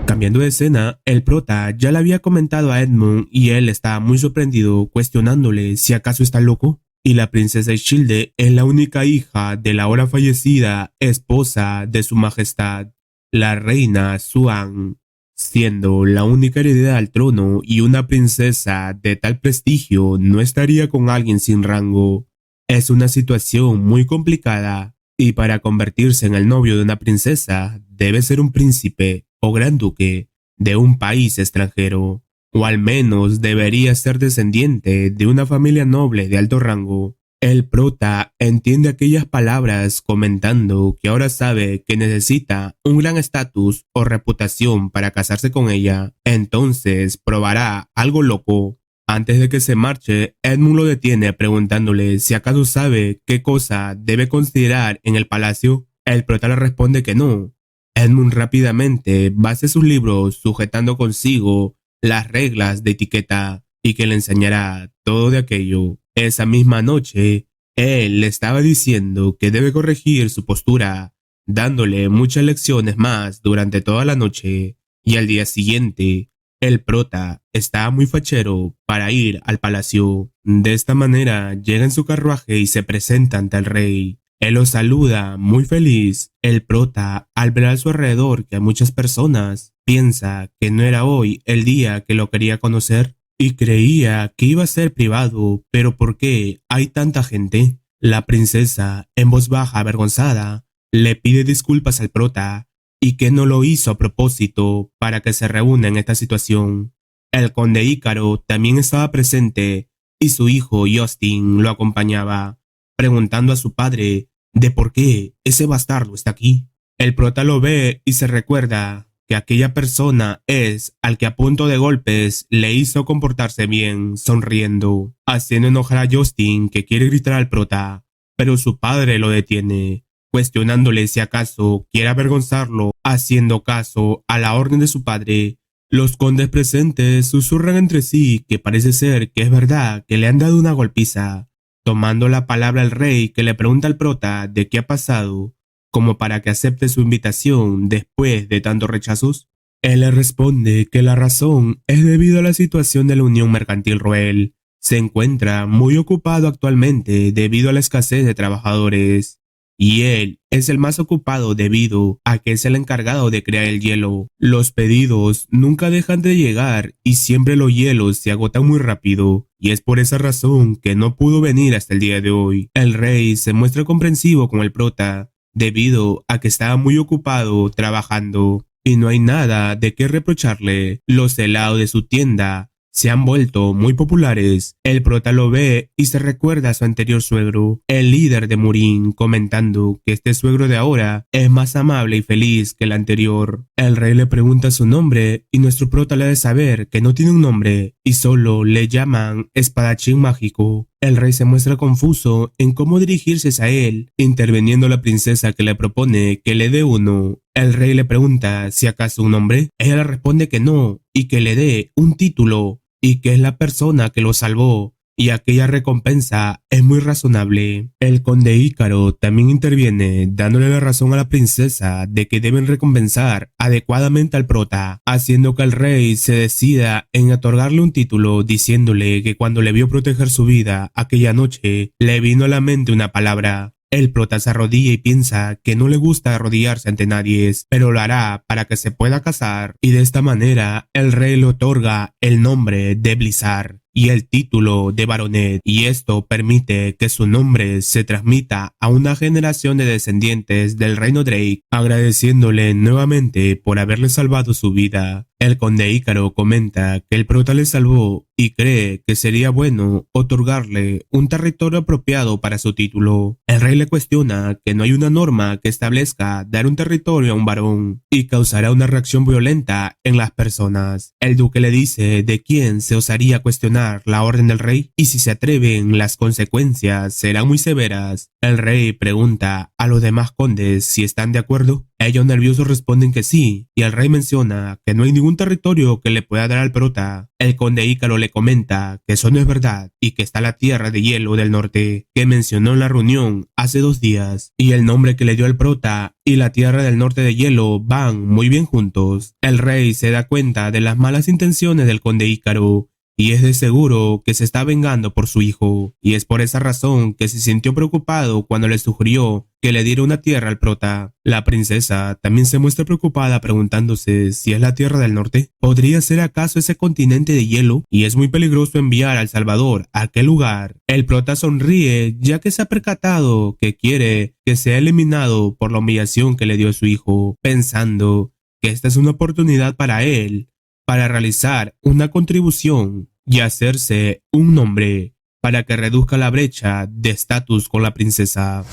[SPEAKER 1] Cambiando de escena, el prota ya le había comentado a Edmund y él está muy sorprendido, cuestionándole si acaso está loco. Y la princesa Ishilde es la única hija de la ahora fallecida esposa de su majestad, la reina Suan, siendo la única heredera al trono y una princesa de tal prestigio no estaría con alguien sin rango. Es una situación muy complicada y para convertirse en el novio de una princesa debe ser un príncipe o gran duque de un país extranjero, o al menos debería ser descendiente de una familia noble de alto rango. El prota entiende aquellas palabras comentando que ahora sabe que necesita un gran estatus o reputación para casarse con ella, entonces probará algo loco. Antes de que se marche, Edmund lo detiene preguntándole si acaso sabe qué cosa debe considerar en el palacio. El prota le responde que no. Edmund rápidamente va hacia sus libros sujetando consigo las reglas de etiqueta y que le enseñará todo de aquello. Esa misma noche, él le estaba diciendo que debe corregir su postura, dándole muchas lecciones más durante toda la noche, y al día siguiente, El prota está muy fachero para ir al palacio. De esta manera llega en su carruaje y se presenta ante el rey. Él lo saluda muy feliz. El prota, al ver a su alrededor que a muchas personas, piensa que no era hoy el día que lo quería conocer y creía que iba a ser privado, pero ¿por qué hay tanta gente? La princesa, en voz baja avergonzada, le pide disculpas al prota y que no lo hizo a propósito para que se reúna en esta situación. El conde Ícaro también estaba presente y su hijo Justin lo acompañaba, preguntando a su padre de por qué ese bastardo está aquí. El prota lo ve y se recuerda que aquella persona es al que a punto de golpes le hizo comportarse bien, sonriendo, haciendo enojar a Justin, que quiere gritar al prota, pero su padre lo detiene, cuestionándole si acaso quiere avergonzarlo, haciendo caso a la orden de su padre. Los condes presentes susurran entre sí que parece ser que es verdad que le han dado una golpiza, tomando la palabra el rey, que le pregunta al prota de qué ha pasado, como para que acepte su invitación después de tantos rechazos. Él le responde que la razón es debido a la situación de la Unión Mercantil Roel. Se encuentra muy ocupado actualmente debido a la escasez de trabajadores, y él es el más ocupado debido a que es el encargado de crear el hielo. Los pedidos nunca dejan de llegar y siempre los hielos se agotan muy rápido, y es por esa razón que no pudo venir hasta el día de hoy. El rey se muestra comprensivo con el prota, debido a que estaba muy ocupado trabajando y no hay nada de qué reprocharle. Los helados de su tienda se han vuelto muy populares. El prota lo ve y se recuerda a su anterior suegro, el líder de Murín, comentando que este suegro de ahora es más amable y feliz que el anterior. El rey le pregunta su nombre y nuestro prota le ha de saber que no tiene un nombre y solo le llaman espadachín mágico. El rey se muestra confuso en cómo dirigirse a él, interviniendo la princesa, que le propone que le dé uno. El rey le pregunta si acaso un nombre. Ella le responde que no y que le dé un título y que es la persona que lo salvó y aquella recompensa es muy razonable. El conde Ícaro también interviene, dándole la razón a la princesa de que deben recompensar adecuadamente al prota, haciendo que el rey se decida en otorgarle un título, diciéndole que cuando le vio proteger su vida aquella noche, le vino a la mente una palabra. El prota se arrodilla y piensa que no le gusta arrodillarse ante nadie, pero lo hará para que se pueda casar, y de esta manera el rey le otorga el nombre de Blizzard y el título de baronet, y esto permite que su nombre se transmita a una generación de descendientes del reino Drake, agradeciéndole nuevamente por haberle salvado su vida. El conde Ícaro comenta que el prota le salvó y cree que sería bueno otorgarle un territorio apropiado para su título. El rey le cuestiona que no hay una norma que establezca dar un territorio a un varón y causará una reacción violenta en las personas. El duque le dice de quién se osaría cuestionar la orden del rey y si se atreven las consecuencias serán muy severas. El rey pregunta a los demás condes si están de acuerdo. Ellos nerviosos responden que sí, y el rey menciona que no hay ningún territorio que le pueda dar al prota. El conde Ícaro le comenta que eso no es verdad y que está la tierra de hielo del norte, que mencionó en la reunión hace 2 días, y el nombre que le dio al prota y la tierra del norte de hielo van muy bien juntos. El rey se da cuenta de las malas intenciones del conde Ícaro y es de seguro que se está vengando por su hijo, y es por esa razón que se sintió preocupado cuando le sugirió que le diera una tierra al prota. La princesa también se muestra preocupada, preguntándose si es la tierra del norte. ¿Podría ser acaso ese continente de hielo? Y es muy peligroso enviar al Salvador a aquel lugar. El prota sonríe, ya que se ha percatado que quiere que sea eliminado por la humillación que le dio a su hijo, pensando que esta es una oportunidad para él para realizar una contribución y hacerse un nombre para que reduzca la brecha de estatus con la princesa.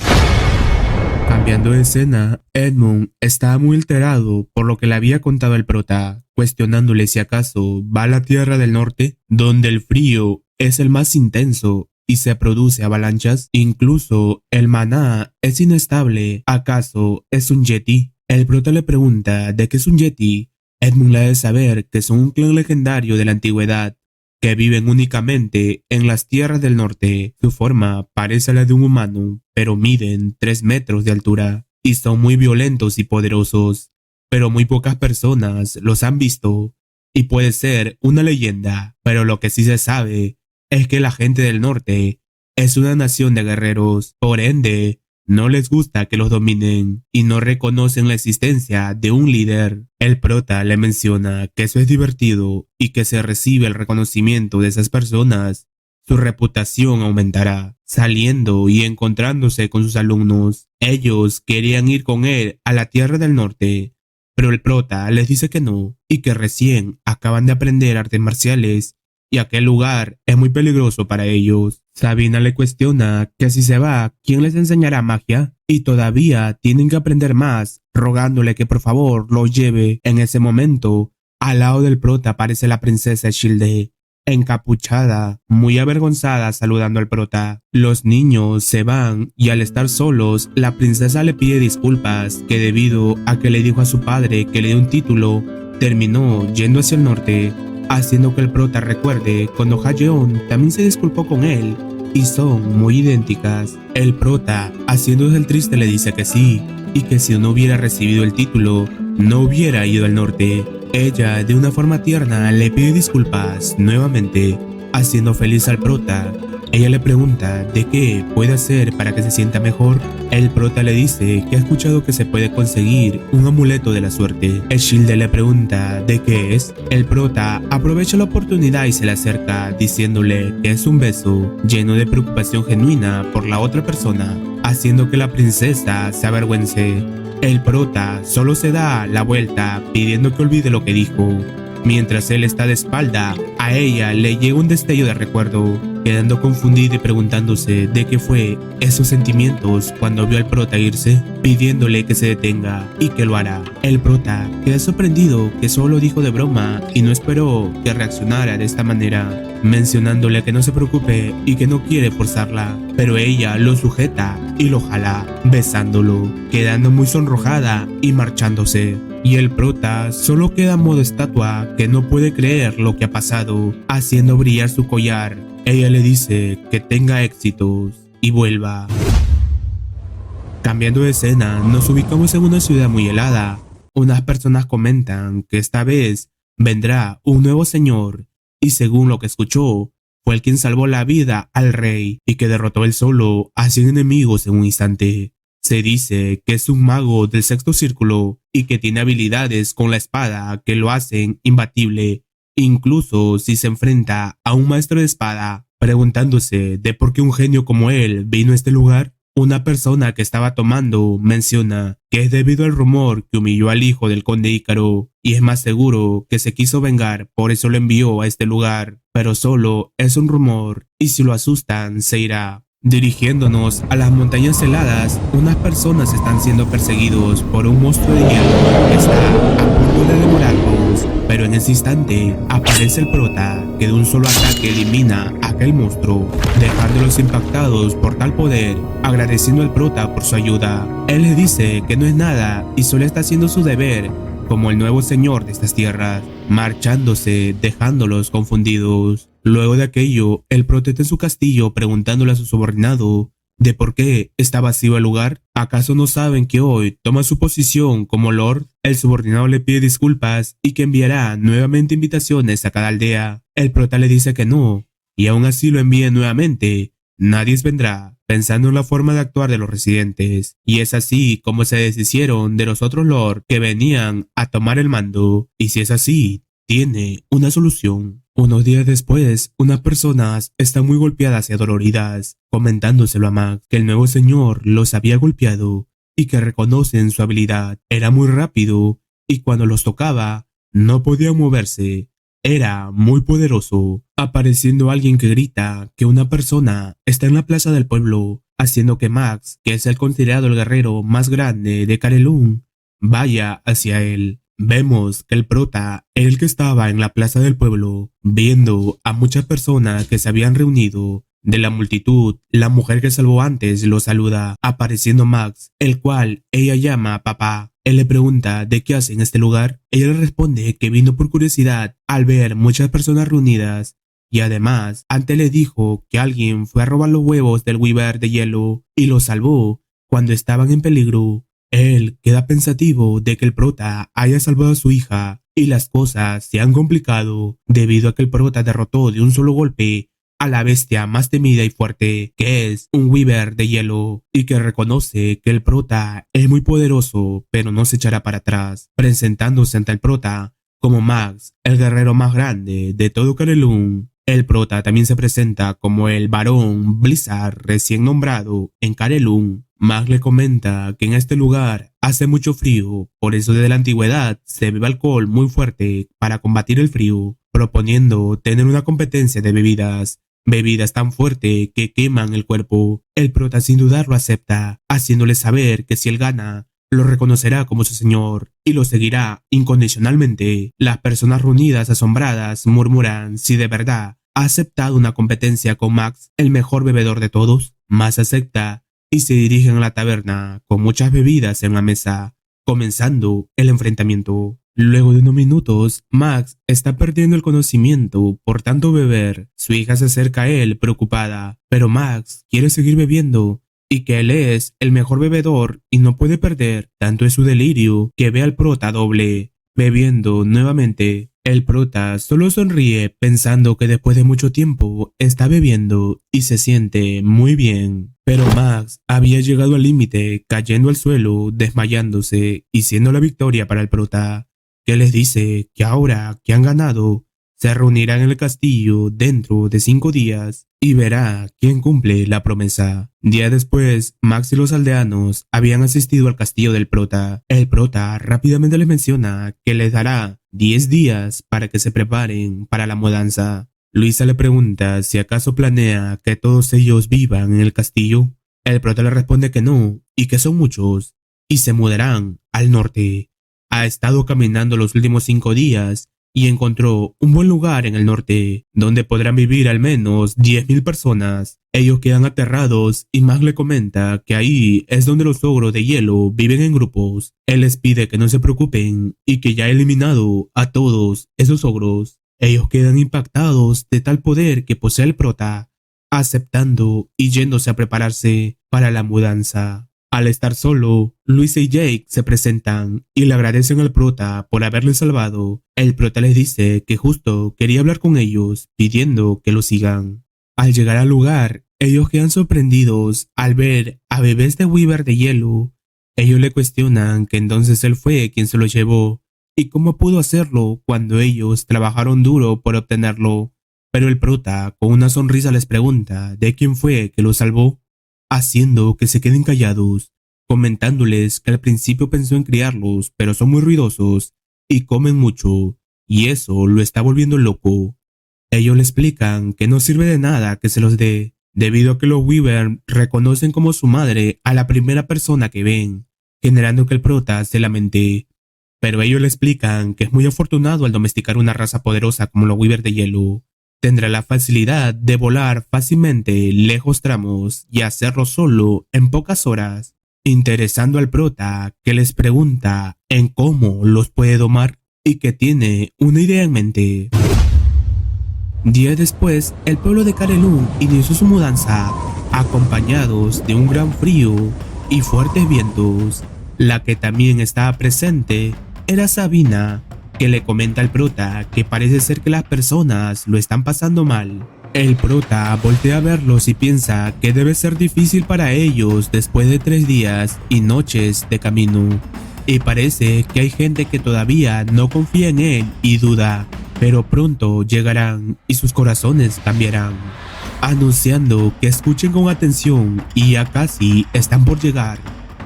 [SPEAKER 1] Cambiando de escena, Edmund estaba muy alterado por lo que le había contado el prota, cuestionándole si acaso va a la tierra del norte, donde el frío es el más intenso y se produce avalanchas. Incluso el maná es inestable. ¿Acaso es un yeti? El prota le pregunta de qué es un yeti. Edmund le ha de saber que son un clan legendario de la antigüedad, que viven únicamente en las tierras del norte. Su forma parece la de un humano, pero miden 3 metros de altura y son muy violentos y poderosos, pero muy pocas personas los han visto. y puede ser una leyenda, pero lo que sí se sabe es que la gente del norte es una nación de guerreros, por ende, no les gusta que los dominen y no reconocen la existencia de un líder. El prota le menciona que eso es divertido y que si recibe el reconocimiento de esas personas, su reputación aumentará, saliendo y encontrándose con sus alumnos. Ellos querían ir con él a la Tierra del Norte, pero el prota les dice que no y que recién acaban de aprender artes marciales y aquel lugar es muy peligroso para ellos. Sabina le cuestiona que si se va, ¿quién les enseñará magia? Y todavía tienen que aprender más, rogándole que por favor los lleve. En ese momento, al lado del prota aparece la princesa Shilde, encapuchada, muy avergonzada, saludando al prota. Los niños se van y al estar solos, la princesa le pide disculpas, que debido a que le dijo a su padre que le dé un título, terminó yendo hacia el norte, haciendo que el prota recuerde cuando Hayeon también se disculpó con él y son muy idénticas. El prota, haciéndose el triste, le dice que sí y que si no hubiera recibido el título, no hubiera ido al norte. Ella, de una forma tierna, le pide disculpas nuevamente, haciendo feliz al prota. Ella le pregunta de qué puede hacer para que se sienta mejor. El prota le dice que ha escuchado que se puede conseguir un amuleto de la suerte. Shilde le pregunta de qué es. El prota aprovecha la oportunidad y se le acerca, diciéndole que es un beso, lleno de preocupación genuina por la otra persona, haciendo que la princesa se avergüence. El prota solo se da la vuelta pidiendo que olvide lo que dijo. Mientras él está de espalda, a ella le llega un destello de recuerdo, quedando confundida y preguntándose de qué fue esos sentimientos cuando vio al prota irse, pidiéndole que se detenga y que lo hará. El prota queda sorprendido que solo dijo de broma y no esperó que reaccionara de esta manera, mencionándole que no se preocupe y que no quiere forzarla, pero ella lo sujeta y lo jala, besándolo, quedando muy sonrojada y marchándose. Y el prota solo queda en modo estatua, que no puede creer lo que ha pasado, haciendo brillar su collar. Ella le dice que tenga éxitos y vuelva. Cambiando de escena, nos ubicamos en una ciudad muy helada. Unas personas comentan que esta vez vendrá un nuevo señor, y según lo que escuchó, fue el quien salvó la vida al rey y que derrotó él solo a 100 enemigos en un instante. Se dice que es un mago del sexto círculo y que tiene habilidades con la espada que lo hacen imbatible, incluso si se enfrenta a un maestro de espada. Preguntándose de por qué un genio como él vino a este lugar, una persona que estaba tomando menciona que es debido al rumor que humilló al hijo del conde Ícaro y es más seguro que se quiso vengar, por eso lo envió a este lugar, pero solo es un rumor y si lo asustan se irá. Dirigiéndonos a las montañas heladas, unas personas están siendo perseguidos por un monstruo de hielo que está a punto de devorarlos, pero en ese instante aparece el prota que de un solo ataque elimina a aquel monstruo, dejándolos impactados por tal poder, agradeciendo al prota por su ayuda. Él le dice que no es nada y solo está haciendo su deber como el nuevo señor de estas tierras, marchándose dejándolos confundidos. Luego de aquello, él protesta en su castillo preguntándole a su subordinado de por qué está vacío el lugar. ¿Acaso no saben que hoy toma su posición como lord? El subordinado le pide disculpas y que enviará nuevamente invitaciones a cada aldea. El prota le dice que no, y aún así lo envíe nuevamente. Nadie vendrá, pensando en la forma de actuar de los residentes, y es así como se deshicieron de los otros lord que venían a tomar el mando, y si es así, tiene una solución. Unos días después, unas personas están muy golpeadas y adoloridas, comentándoselo a Max que el nuevo señor los había golpeado y que reconocen su habilidad. Era muy rápido y cuando los tocaba no podían moverse. Era muy poderoso, apareciendo alguien que grita que una persona está en la plaza del pueblo, haciendo que Max, que es el considerado el guerrero más grande de Karelun, vaya hacia él. Vemos que el prota era el que estaba en la plaza del pueblo, viendo a muchas personas que se habían reunido. De la multitud, la mujer que salvó antes lo saluda, apareciendo Max, el cual ella llama papá. Él le pregunta de qué hace en este lugar. Ella le responde que vino por curiosidad al ver muchas personas reunidas, y además antes le dijo que alguien fue a robar los huevos del Weaver de hielo y lo salvó cuando estaban en peligro. Él queda pensativo de que el prota haya salvado a su hija y las cosas se han complicado debido a que el prota derrotó de un solo golpe a la bestia más temida y fuerte, que es un Weaver de hielo, y que reconoce que el prota es muy poderoso, pero no se echará para atrás, presentándose ante el prota como Max, el guerrero más grande de todo Karelun. El prota también se presenta como el varón Blizzard recién nombrado en Karelun. Max le comenta que en este lugar hace mucho frío, por eso desde la antigüedad se bebe alcohol muy fuerte para combatir el frío, proponiendo tener una competencia de bebidas tan fuerte que queman el cuerpo. El prota sin dudarlo acepta, haciéndole saber que si él gana, lo reconocerá como su señor y lo seguirá incondicionalmente. Las personas reunidas asombradas murmuran si de verdad ha aceptado una competencia con Max, el mejor bebedor de todos. Max acepta y se dirigen a la taberna con muchas bebidas en la mesa, comenzando el enfrentamiento. Luego de unos minutos, Max está perdiendo el conocimiento por tanto beber. Su hija se acerca a él preocupada, pero Max quiere seguir bebiendo y que él es el mejor bebedor y no puede perder. Tanto es su delirio que ve al prota doble, bebiendo nuevamente. El prota solo sonríe pensando que después de mucho tiempo está bebiendo y se siente muy bien. Pero Max había llegado al límite, cayendo al suelo, desmayándose y siendo la victoria para el prota, que les dice que ahora que han ganado, se reunirán en el castillo dentro de 5 días y verá quién cumple la promesa. Días después, Max y los aldeanos habían asistido al castillo del prota. El prota rápidamente les menciona que les dará 10 días para que se preparen para la mudanza. Luisa le pregunta si acaso planea que todos ellos vivan en el castillo. El prota le responde que no y que son muchos y se mudarán al norte. Ha estado caminando los últimos 5 días y encontró un buen lugar en el norte, donde podrán vivir al menos 10.000 personas. Ellos quedan aterrados y Max le comenta que ahí es donde los ogros de hielo viven en grupos. Él les pide que no se preocupen y que ya ha eliminado a todos esos ogros. Ellos quedan impactados de tal poder que posee el prota, aceptando y yéndose a prepararse para la mudanza. Al estar solo, Luisa y Jake se presentan y le agradecen al prota por haberles salvado. El prota les dice que justo quería hablar con ellos, pidiendo que lo sigan. Al llegar al lugar, ellos quedan sorprendidos al ver a bebés de Weaver de hielo. Ellos le cuestionan que entonces él fue quien se lo llevó y cómo pudo hacerlo cuando ellos trabajaron duro por obtenerlo. Pero el prota con una sonrisa les pregunta de quién fue que lo salvó, haciendo que se queden callados, comentándoles que al principio pensó en criarlos, pero son muy ruidosos y comen mucho, y eso lo está volviendo loco. Ellos le explican que no sirve de nada que se los dé, debido a que los Weaver reconocen como su madre a la primera persona que ven, generando que el prota se lamente. Pero ellos le explican que es muy afortunado al domesticar una raza poderosa como los Weaver de hielo. Tendrá la facilidad de volar fácilmente lejos tramos y hacerlo solo en pocas horas, interesando al prota, que les pregunta en cómo los puede domar y que tiene una idea en mente. Días después, el pueblo de Karelun inició su mudanza, acompañados de un gran frío y fuertes vientos. La que también estaba presente era Sabina, que le comenta al prota que parece ser que las personas lo están pasando mal. El prota voltea a verlos y piensa que debe ser difícil para ellos después de 3 días y noches de camino. Y parece que hay gente que todavía no confía en él y duda, pero pronto llegarán y sus corazones cambiarán, anunciando que escuchen con atención y ya casi están por llegar.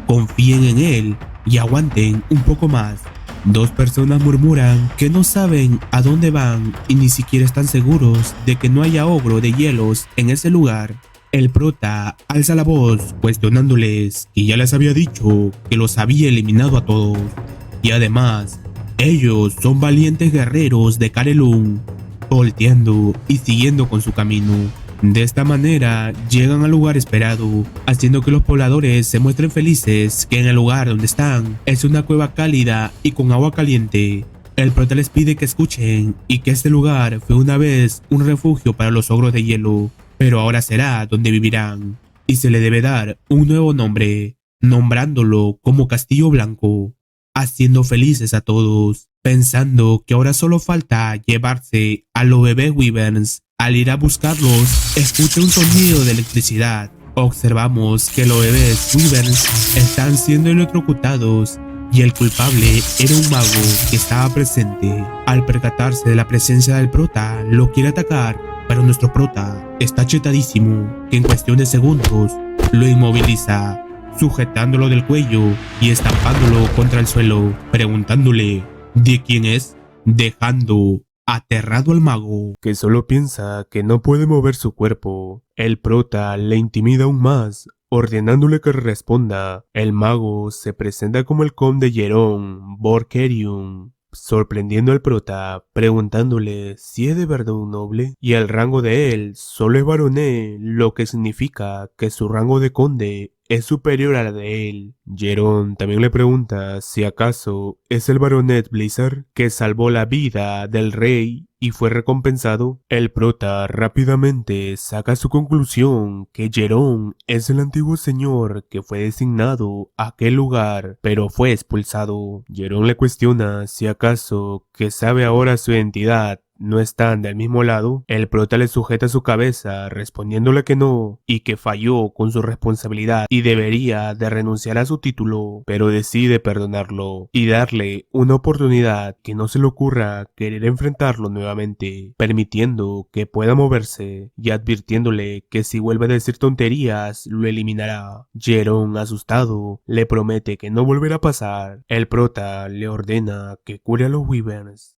[SPEAKER 1] Confíen en él y aguanten un poco más. 2 personas murmuran que no saben a dónde van y ni siquiera están seguros de que no haya ogro de hielos en ese lugar. El prota alza la voz cuestionándoles que ya les había dicho que los había eliminado a todos. Y además, ellos son valientes guerreros de Karelun, volteando y siguiendo con su camino. De esta manera llegan al lugar esperado, haciendo que los pobladores se muestren felices que en el lugar donde están es una cueva cálida y con agua caliente. El prota les pide que escuchen y que este lugar fue una vez un refugio para los ogros de hielo, pero ahora será donde vivirán y se le debe dar un nuevo nombre, nombrándolo como Castillo Blanco, haciendo felices a todos. pensando que ahora solo falta llevarse a los bebés Wyverns. Al ir a buscarlos, escucha un sonido de electricidad. Observamos que los bebés Wyverns están siendo electrocutados y el culpable era un mago que estaba presente. Al percatarse de la presencia del prota, lo quiere atacar, pero nuestro prota está chetadísimo que en cuestión de segundos lo inmoviliza, sujetándolo del cuello y estampándolo contra el suelo, preguntándole ¿de quién es?, dejando aterrado al mago, que solo piensa que no puede mover su cuerpo. El prota le intimida aún más, ordenándole que responda. El mago se presenta como el conde Jerón Borkerium, sorprendiendo al prota, preguntándole si es de verdad un noble, y el rango de él solo es baroné, lo que significa que su rango de conde es superior a la de él. Jerón también le pregunta si acaso es el baronet Blizzard que salvó la vida del rey y fue recompensado. El prota rápidamente saca su conclusión que Jerón es el antiguo señor que fue designado a aquel lugar, pero fue expulsado. Jerón le cuestiona si acaso que sabe ahora su identidad no están del mismo lado. El prota le sujeta su cabeza respondiéndole que no y que falló con su responsabilidad y debería de renunciar a su título, pero decide perdonarlo y darle una oportunidad que no se le ocurra querer enfrentarlo nuevamente, permitiendo que pueda moverse y advirtiéndole que si vuelve a decir tonterías lo eliminará. Jerón, asustado, le promete que no volverá a pasar. El prota le ordena que cure a los Wyverns.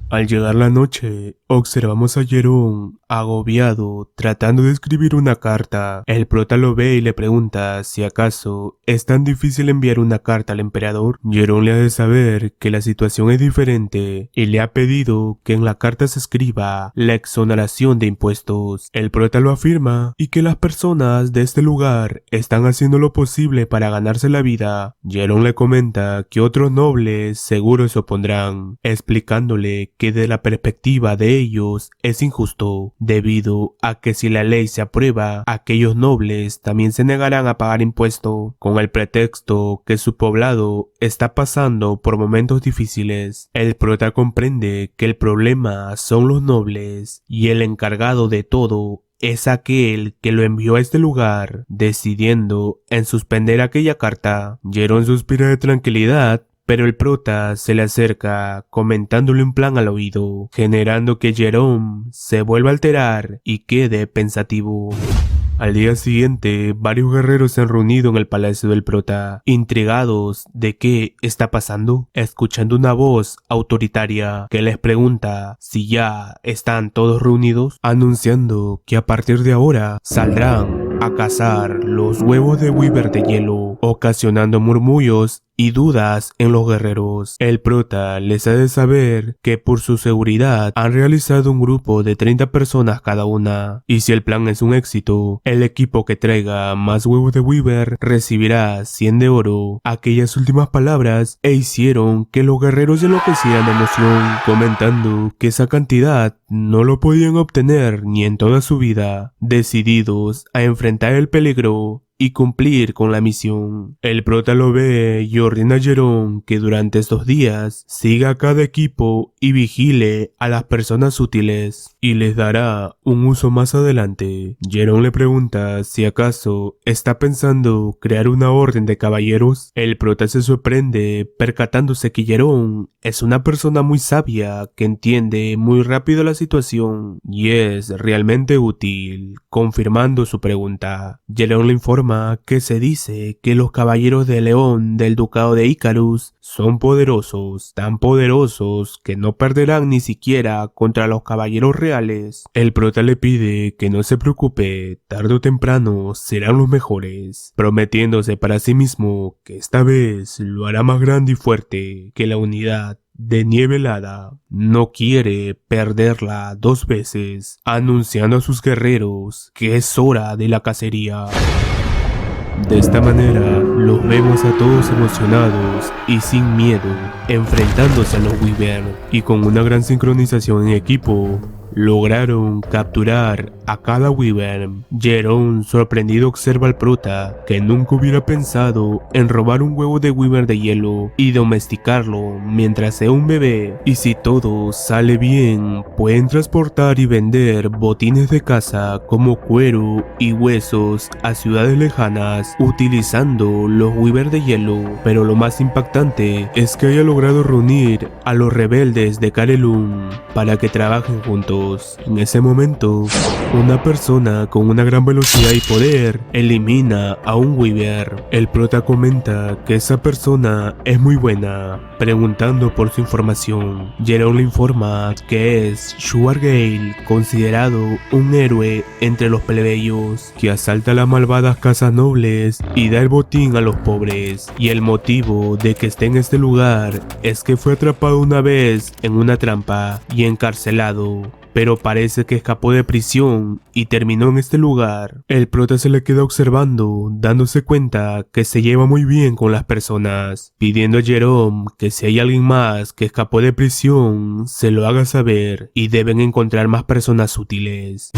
[SPEAKER 1] Al llegar la noche, observamos a Jerón agobiado tratando de escribir una carta. El prota lo ve y le pregunta si acaso es tan difícil enviar una carta al emperador. Jerón le ha de saber que la situación es diferente y le ha pedido que en la carta se escriba la exoneración de impuestos. El prota lo afirma y que las personas de este lugar están haciendo lo posible para ganarse la vida. Jerón le comenta que otros nobles seguro se opondrán, explicándole que de la perspectiva de ellos es injusto, debido a que si la ley se aprueba, aquellos nobles también se negarán a pagar impuesto, con el pretexto que su poblado está pasando por momentos difíciles. El prota comprende que el problema son los nobles, y el encargado de todo es aquel que lo envió a este lugar, decidiendo en suspender aquella carta. Jerón suspira de tranquilidad, pero el prota se le acerca comentándole un plan al oído, generando que Jerón se vuelva a alterar y quede pensativo. Al día siguiente, varios guerreros se han reunido en el palacio del prota, intrigados de qué está pasando, escuchando una voz autoritaria que les pregunta si ya están todos reunidos, anunciando que a partir de ahora saldrán a cazar los huevos de Wyvern de hielo, ocasionando murmullos y dudas en los guerreros. El prota les ha de saber que por su seguridad han realizado un grupo de 30 personas cada una, y si el plan es un éxito, el equipo que traiga más huevos de Wyvern recibirá 100 de oro. Aquellas últimas palabras hicieron que los guerreros enloquecieran de emoción, comentando que esa cantidad no lo podían obtener ni en toda su vida, decididos a enfrentar el peligro y cumplir con la misión. El prota lo ve y ordena a Jerón que durante estos días siga a cada equipo y vigile a las personas útiles, y les dará un uso más adelante. Jerón le pregunta si acaso está pensando crear una orden de caballeros. El prota se sorprende percatándose que Jerón es una persona muy sabia que entiende muy rápido la situación y es realmente útil, confirmando su pregunta. Jerón le informa que se dice que los caballeros de León del ducado de Icarus son poderosos, tan poderosos que no perderán ni siquiera contra los caballeros reales. El prota le pide que no se preocupe, tarde o temprano serán los mejores, prometiéndose para sí mismo que esta vez lo hará más grande y fuerte que la unidad de nieve helada. No quiere perderla 2 veces, anunciando a sus guerreros que es hora de la cacería. De esta manera, los vemos a todos emocionados y sin miedo, enfrentándose a los Wyvern, y con una gran sincronización en equipo, Lograron capturar a cada wyvern. Jerome, sorprendido, observa al prota, que nunca hubiera pensado en robar un huevo de wyvern de hielo y domesticarlo mientras sea un bebé. Y si todo sale bien, pueden transportar y vender botines de caza como cuero y huesos a ciudades lejanas utilizando los wyvern de hielo. Pero lo más impactante es que haya logrado reunir a los rebeldes de Carelun para que trabajen juntos. En ese momento, una persona con una gran velocidad y poder elimina a un wyvern. El prota comenta que esa persona es muy buena, preguntando por su información. Jerome le informa que es Sugargale, considerado un héroe entre los plebeyos, que asalta las malvadas casas nobles y da el botín a los pobres. Y el motivo de que esté en este lugar es que fue atrapado una vez en una trampa y encarcelado, pero parece que escapó de prisión y terminó en este lugar. El prota se le queda observando, dándose cuenta que se lleva muy bien con las personas, pidiendo a Jerome que si hay alguien más que escapó de prisión, se lo haga saber y deben encontrar más personas útiles.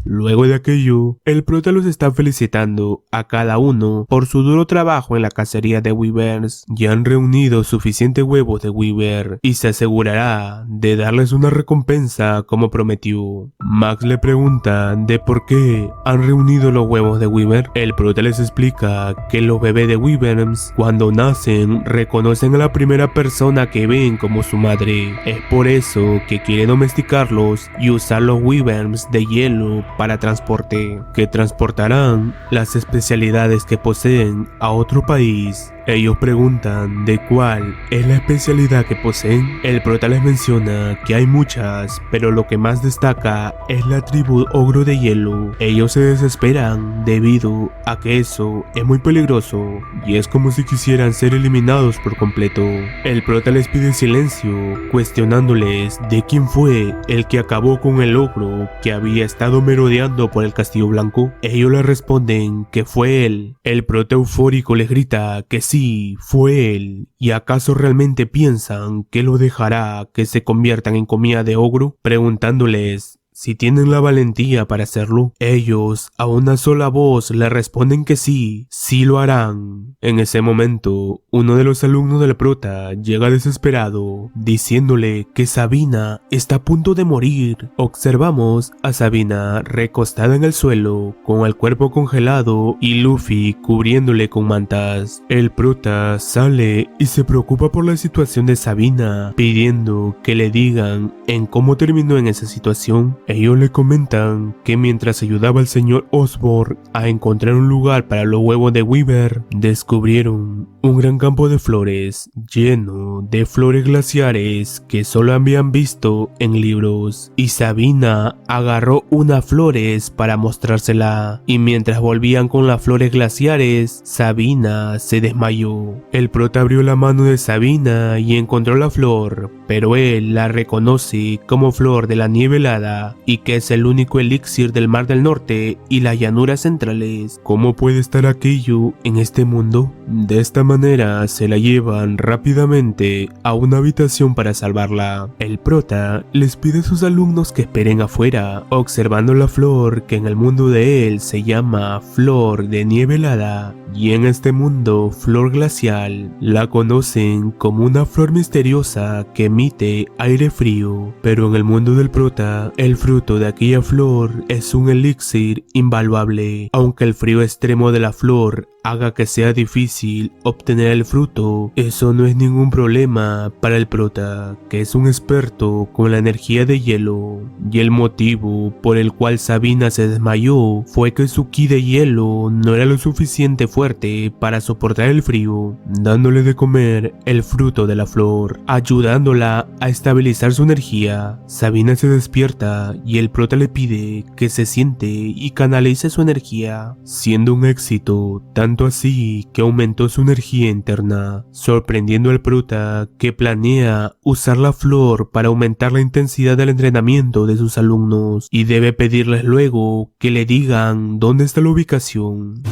[SPEAKER 1] Luego de aquello, el prota los está felicitando a cada uno por su duro trabajo en la cacería de wyverns. Ya han reunido suficientes huevos de wyvern y se asegurará de darles una recompensa como prometió. Max le pregunta de por qué han reunido los huevos de wyvern. El prota les explica que los bebés de wyverns cuando nacen reconocen a la primera persona que ven como su madre. Es por eso que quiere domesticarlos y usar los wyverns de hielo para transporte, que transportarán las especialidades que poseen a otro país. Ellos preguntan de cuál es la especialidad que poseen. El prota les menciona que hay muchas, pero lo que más destaca es la tribu ogro de hielo. Ellos se desesperan debido a que eso es muy peligroso y es como si quisieran ser eliminados por completo. El prota les pide silencio, cuestionándoles de quién fue el que acabó con el ogro que había estado merodeando por el Castillo Blanco. Ellos le responden que fue él. El prota eufórico les grita que sí, fue él. ¿Y acaso realmente piensan que lo dejará que se conviertan en comida de ogro? Preguntándoles si tienen la valentía para hacerlo. Ellos a una sola voz le responden que sí, sí lo harán. En ese momento, uno de los alumnos del prota llega desesperado, diciéndole que Sabina está a punto de morir. Observamos a Sabina recostada en el suelo, con el cuerpo congelado y Luffy cubriéndole con mantas. El prota sale y se preocupa por la situación de Sabina, pidiendo que le digan en cómo terminó en esa situación. Ellos le comentan que mientras ayudaba al señor Osborn a encontrar un lugar para los huevos de wyvern, descubrieron un gran campo de flores lleno de flores glaciares que solo habían visto en libros, y Sabina agarró unas flores para mostrársela, y mientras volvían con las flores glaciares, Sabina se desmayó. El prota abrió la mano de Sabina y encontró la flor, pero él la reconoce como flor de la nieve helada y que es el único elixir del Mar del Norte y las llanuras centrales. ¿Cómo puede estar aquello en este mundo? De esta manera se la llevan rápidamente a una habitación para salvarla. El prota les pide a sus alumnos que esperen afuera, observando la flor que en el mundo de él se llama flor de nieve helada, y en este mundo flor glacial. La conocen como una flor misteriosa que emite aire frío, pero en el mundo del prota, el fruto de aquella flor es un elixir invaluable. Aunque el frío extremo de la flor haga que sea difícil obtener el fruto, eso no es ningún problema para el prota, que es un experto con la energía de hielo. Y el motivo por el cual Sabina se desmayó fue que su ki de hielo no era lo suficiente fuerte para soportar el frío, dándole de comer el fruto de la flor, ayudándola a estabilizar su energía. Sabina se despierta y el prota le pide que se siente y canalice su energía, siendo un éxito, tanto así que aumentó su energía interna, sorprendiendo al prota, que planea usar la flor para aumentar la intensidad del entrenamiento de sus alumnos y debe pedirles luego que le digan dónde está la ubicación.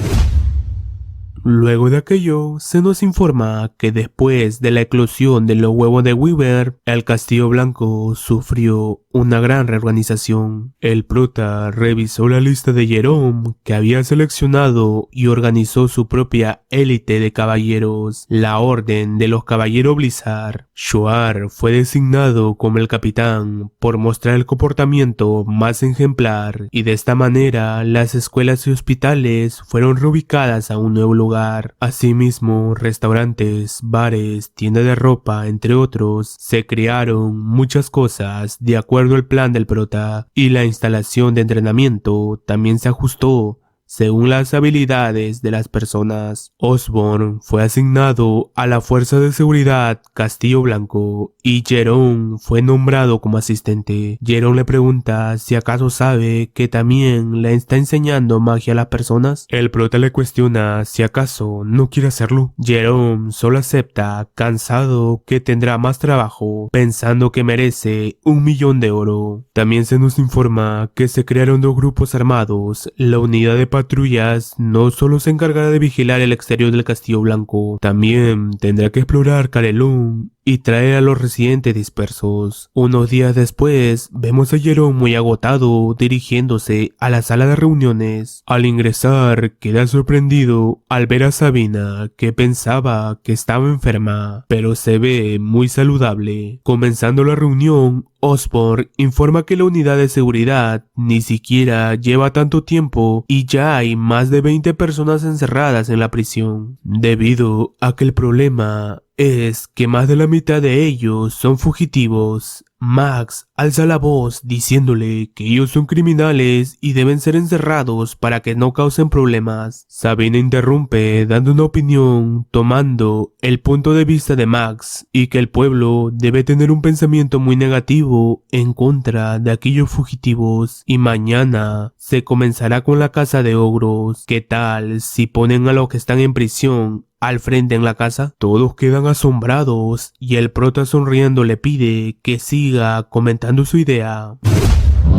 [SPEAKER 1] Luego de aquello, se nos informa que después de la eclosión de los huevos de Weaver, el Castillo Blanco sufrió una gran reorganización. El prota revisó la lista de Jerome, que había seleccionado y organizó su propia élite de caballeros, la Orden de los Caballeros Blizzard. Shoar fue designado como el capitán por mostrar el comportamiento más ejemplar, y de esta manera las escuelas y hospitales fueron reubicadas a un nuevo lugar. Asimismo, restaurantes, bares, tiendas de ropa, entre otros, se crearon muchas cosas de acuerdo al plan del prota, y la instalación de entrenamiento también se ajustó según las habilidades de las personas. Osborn fue asignado a la Fuerza de Seguridad Castillo Blanco y Jerome fue nombrado como asistente. Jerome le pregunta si acaso sabe que también le está enseñando magia a las personas. El prota le cuestiona si acaso no quiere hacerlo. Jerome solo acepta, cansado que tendrá más trabajo, pensando que merece 1.000.000 de oro. También se nos informa que se crearon 2 grupos armados. La unidad de patrullas no solo se encargará de vigilar el exterior del Castillo Blanco, también tendrá que explorar Carelun y traer a los residentes dispersos. Unos días después, vemos a Jerome muy agotado dirigiéndose a la sala de reuniones. Al ingresar, queda sorprendido al ver a Sabina, que pensaba que estaba enferma, pero se ve muy saludable. Comenzando la reunión, Osborn informa que la unidad de seguridad ni siquiera lleva tanto tiempo y ya hay más de 20 personas encerradas en la prisión, debido a que el problema es que más de la mitad de ellos son fugitivos. Max alza la voz diciéndole que ellos son criminales y deben ser encerrados para que no causen problemas. Sabina interrumpe dando una opinión tomando el punto de vista de Max y que el pueblo debe tener un pensamiento muy negativo en contra de aquellos fugitivos y mañana se comenzará con la caza de ogros. ¿Qué tal si ponen a los que están en prisión al frente en la casa? Todos quedan asombrados y el prota sonriendo le pide que siga comentando su idea.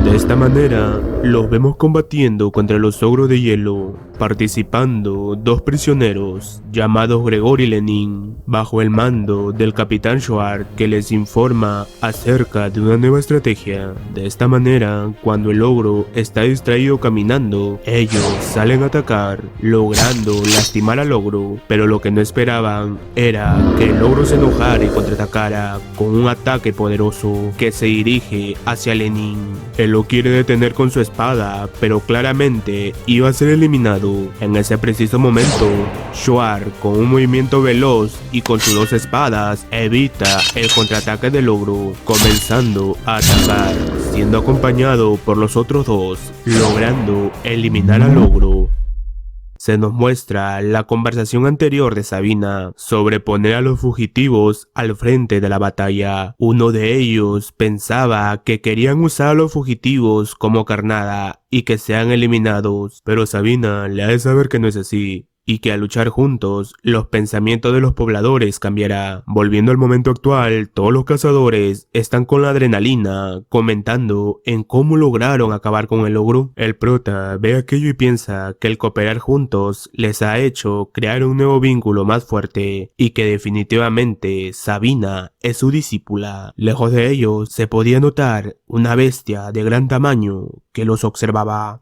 [SPEAKER 1] De esta manera, los vemos combatiendo contra los ogros de hielo, participando 2 prisioneros llamados Gregory y Lenin, bajo el mando del capitán Shoar, que les informa acerca de una nueva estrategia. De esta manera, cuando el ogro está distraído caminando, ellos salen a atacar, logrando lastimar al ogro, pero lo que no esperaban era que el ogro se enojara y contraatacara con un ataque poderoso que se dirige hacia Lenin. Él lo quiere detener con su espada, pero claramente iba a ser eliminado. En ese preciso momento, Shoar, con un movimiento veloz y con sus 2 espadas, evita el contraataque del ogro, comenzando a atacar, siendo acompañado por los otros 2, logrando eliminar al ogro. Se nos muestra la conversación anterior de Sabina sobre poner a los fugitivos al frente de la batalla. Uno de ellos pensaba que querían usar a los fugitivos como carnada y que sean eliminados, pero Sabina le hace saber que no es así, y que al luchar juntos, los pensamientos de los pobladores cambiará. Volviendo al momento actual, todos los cazadores están con la adrenalina, comentando en cómo lograron acabar con el ogro. El prota ve aquello y piensa que el cooperar juntos les ha hecho crear un nuevo vínculo más fuerte, y que definitivamente Sabina es su discípula. Lejos de ellos se podía notar una bestia de gran tamaño que los observaba.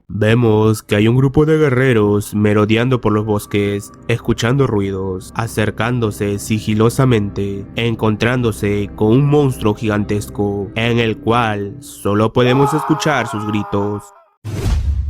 [SPEAKER 1] Vemos que hay un grupo de guerreros merodeando por los bosques, escuchando ruidos, acercándose sigilosamente, encontrándose con un monstruo gigantesco, en el cual solo podemos escuchar sus gritos.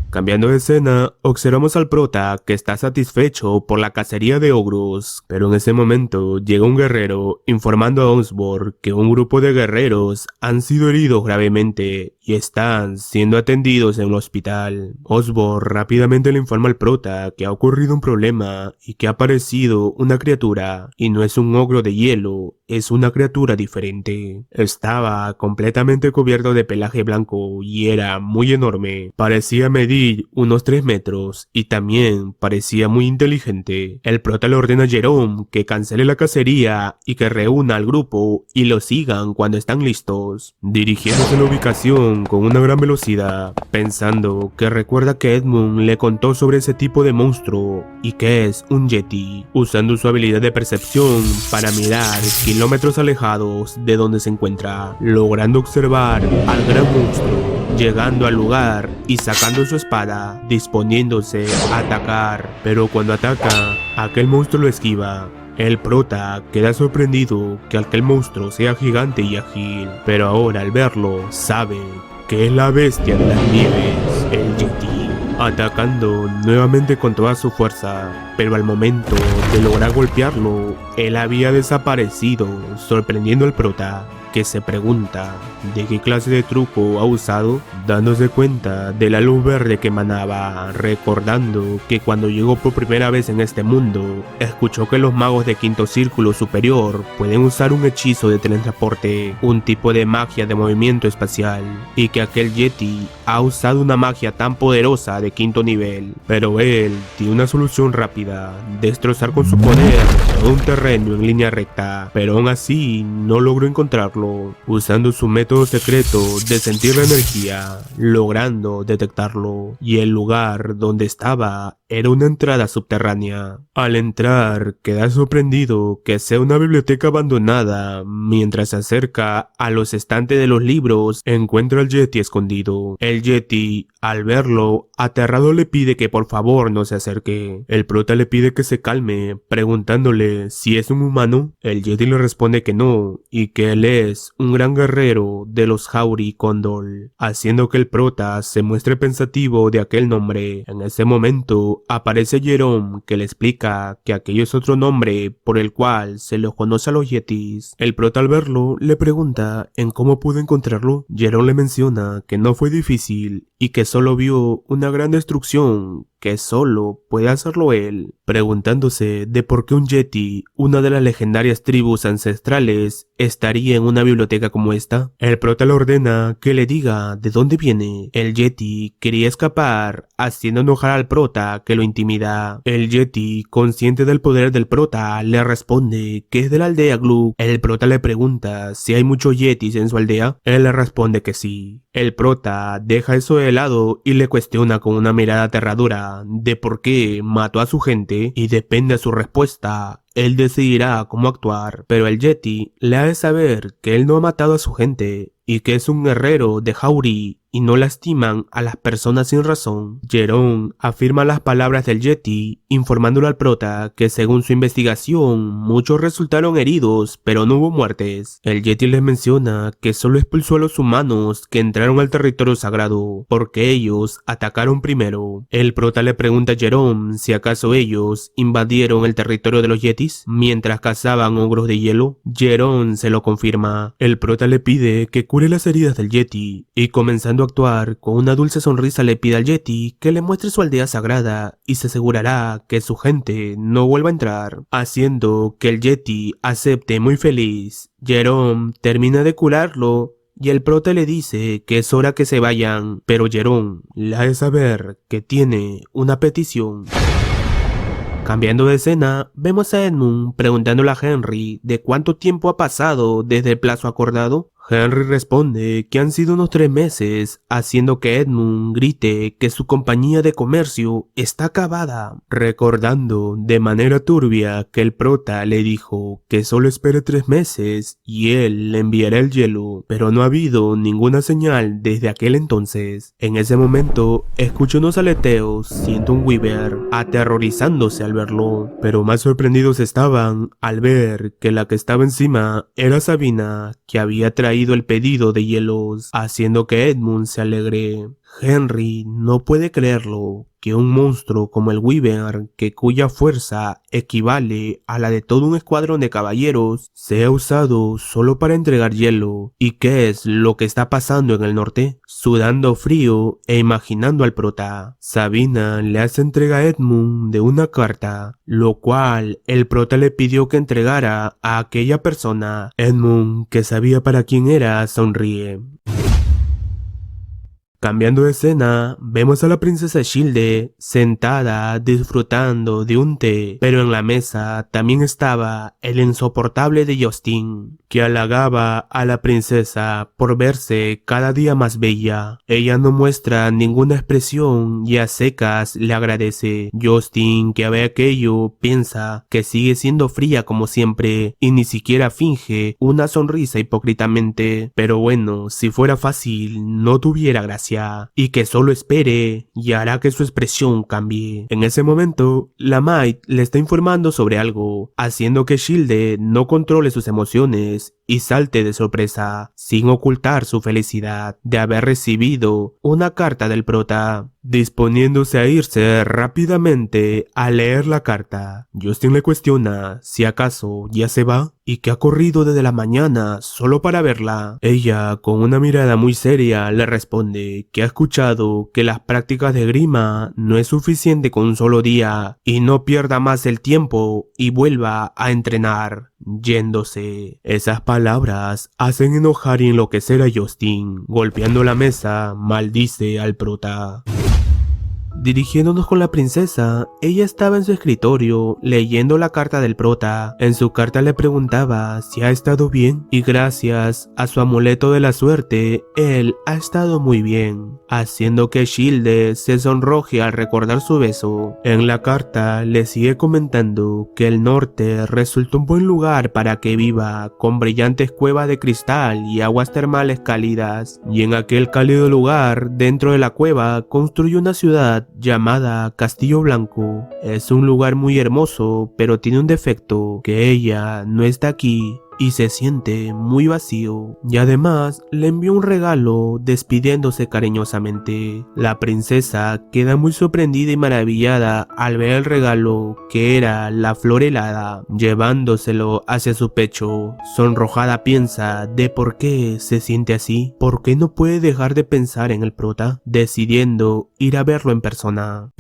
[SPEAKER 1] Cambiando de escena, observamos al prota que está satisfecho por la cacería de ogros, pero en ese momento llega un guerrero informando a Osborn que un grupo de guerreros han sido heridos gravemente y están siendo atendidos en un hospital. Osborn rápidamente le informa al prota que ha ocurrido un problema y que ha aparecido una criatura y no es un ogro de hielo, es una criatura diferente. Estaba completamente cubierto de pelaje blanco y era muy enorme. Parecía medir unos 3 metros y también parecía muy inteligente. El prota le ordena a Jerome que cancele la cacería y que reúna al grupo y lo sigan cuando están listos, dirigiéndose a la ubicación con una gran velocidad, pensando que recuerda que Edmund le contó sobre ese tipo de monstruo y que es un Yeti, usando su habilidad de percepción para mirar kilómetros alejados de donde se encuentra, logrando observar al gran monstruo, llegando al lugar y sacando su espada, disponiéndose a atacar, pero cuando ataca, aquel monstruo lo esquiva. El prota queda sorprendido que aquel monstruo sea gigante y ágil, pero ahora al verlo sabe que es la bestia de las nieves, el Yeti, atacando nuevamente con toda su fuerza, pero al momento de lograr golpearlo, él había desaparecido, sorprendiendo al prota, que se pregunta de qué clase de truco ha usado, dándose cuenta de la luz verde que emanaba, recordando que cuando llegó por primera vez en este mundo, escuchó que los magos de quinto círculo superior pueden usar un hechizo de teletransporte, un tipo de magia de movimiento espacial, y que aquel Yeti ha usado una magia tan poderosa de quinto nivel, pero él tiene una solución rápida, destrozar con su poder todo un terreno en línea recta, pero aún así no logró encontrarlo, usando su método secreto de sentir la energía, logrando detectarlo, y el lugar donde estaba era una entrada subterránea. Al entrar, queda sorprendido que sea una biblioteca abandonada. Mientras se acerca a los estantes de los libros, encuentra al Yeti escondido. El Yeti, al verlo, aterrado le pide que por favor no se acerque. El prota le pide que se calme, preguntándole si es un humano. El Yeti le responde que no, y que él es un gran guerrero de los Jauri Condor, haciendo que el prota se muestre pensativo de aquel nombre. En ese momento, aparece Jerome, que le explica que aquello es otro nombre por el cual se los conoce a los Yetis. El prota al verlo le pregunta en cómo pudo encontrarlo. Jerome le menciona que no fue difícil y que solo vio una gran destrucción que solo puede hacerlo él, preguntándose de por qué un Yeti, una de las legendarias tribus ancestrales, estaría en una biblioteca como esta. El prota le ordena que le diga de dónde viene. El Yeti quería escapar, haciendo enojar al prota, que lo intimida. El Yeti, consciente del poder del prota, le responde que es de la aldea Glug. El prota le pregunta si hay muchos Yetis en su aldea. Él le responde que sí. El prota deja eso de lado y le cuestiona con una mirada aterradora de por qué mató a su gente, y depende de su respuesta, él decidirá cómo actuar, pero el Yeti le ha de saber que él no ha matado a su gente y que es un guerrero de Jauri y no lastiman a las personas sin razón. Jerome afirma las palabras del Yeti, informándole al prota que según su investigación, muchos resultaron heridos, pero no hubo muertes. El Yeti les menciona que solo expulsó a los humanos que entraron al territorio sagrado, porque ellos atacaron primero. El prota le pregunta a Jerome si acaso ellos invadieron el territorio de los Yetis mientras cazaban ogros de hielo. Jerome se lo confirma. El prota le pide que cure las heridas del Yeti, y comenzando a actuar, con una dulce sonrisa le pide al Yeti que le muestre su aldea sagrada y se asegurará que su gente no vuelva a entrar, haciendo que el Yeti acepte muy feliz. Jerome termina de curarlo y el prota le dice que es hora que se vayan, pero Jerome le hace saber que tiene una petición. Cambiando de escena, vemos a Edmund preguntándole a Henry de cuánto tiempo ha pasado desde el plazo acordado. Henry responde que han sido unos 3 meses, haciendo que Edmund grite que su compañía de comercio está acabada, recordando de manera turbia que el prota le dijo que solo espere 3 meses y él le enviará el hielo, pero no ha habido ninguna señal desde aquel entonces. En ese momento, escucha unos aleteos, siente un Weaver, aterrorizándose al verlo, pero más sorprendidos estaban al ver que la que estaba encima era Sabina, que había traído el pedido de hielos, haciendo que Edmund se alegre. Henry no puede creerlo, que un monstruo como el Wyvern, cuya fuerza equivale a la de todo un escuadrón de caballeros, sea usado solo para entregar hielo. ¿Y qué es lo que está pasando en el norte? Sudando frío e imaginando al prota, Sabina le hace entrega a Edmund de una carta, lo cual el prota le pidió que entregara a aquella persona. Edmund, que sabía para quién era, sonríe. Cambiando de escena, vemos a la princesa Shilde sentada disfrutando de un té, pero en la mesa también estaba el insoportable de Justin, que halagaba a la princesa por verse cada día más bella. Ella no muestra ninguna expresión y a secas le agradece. Justin, que ve aquello, piensa que sigue siendo fría como siempre y ni siquiera finge una sonrisa hipócritamente. Pero bueno, si fuera fácil, no tuviera gracia. Y que solo espere y hará que su expresión cambie. En ese momento, la Maid le está informando sobre algo, haciendo que Shilde no controle sus emociones y salte de sorpresa, sin ocultar su felicidad de haber recibido una carta del prota, disponiéndose a irse rápidamente a leer la carta. Justin le cuestiona si acaso ya se va y que ha corrido desde la mañana solo para verla. Ella, con una mirada muy seria, le responde que ha escuchado que las prácticas de esgrima no es suficiente con un solo día y no pierda más el tiempo y vuelva a entrenar. Yéndose. Esas palabras hacen enojar y enloquecer a Justin. Golpeando la mesa, maldice al prota. Dirigiéndonos con la princesa, ella estaba en su escritorio leyendo la carta del prota. En su carta le preguntaba si ha estado bien y gracias a su amuleto de la suerte, él ha estado muy bien, haciendo que Shilde se sonroje al recordar su beso. En la carta le sigue comentando que el norte resulta un buen lugar para que viva, con brillantes cuevas de cristal y aguas termales cálidas, y en aquel cálido lugar, dentro de la cueva, construye una ciudad llamada Castillo Blanco. Es un lugar muy hermoso, pero tiene un defecto, que ella no está aquí y se siente muy vacío, y además le envió un regalo despidiéndose cariñosamente. La princesa queda muy sorprendida y maravillada al ver el regalo, que era la flor helada, llevándoselo hacia su pecho. Sonrojada piensa de por qué se siente así, por qué no puede dejar de pensar en el prota, decidiendo ir a verlo en persona.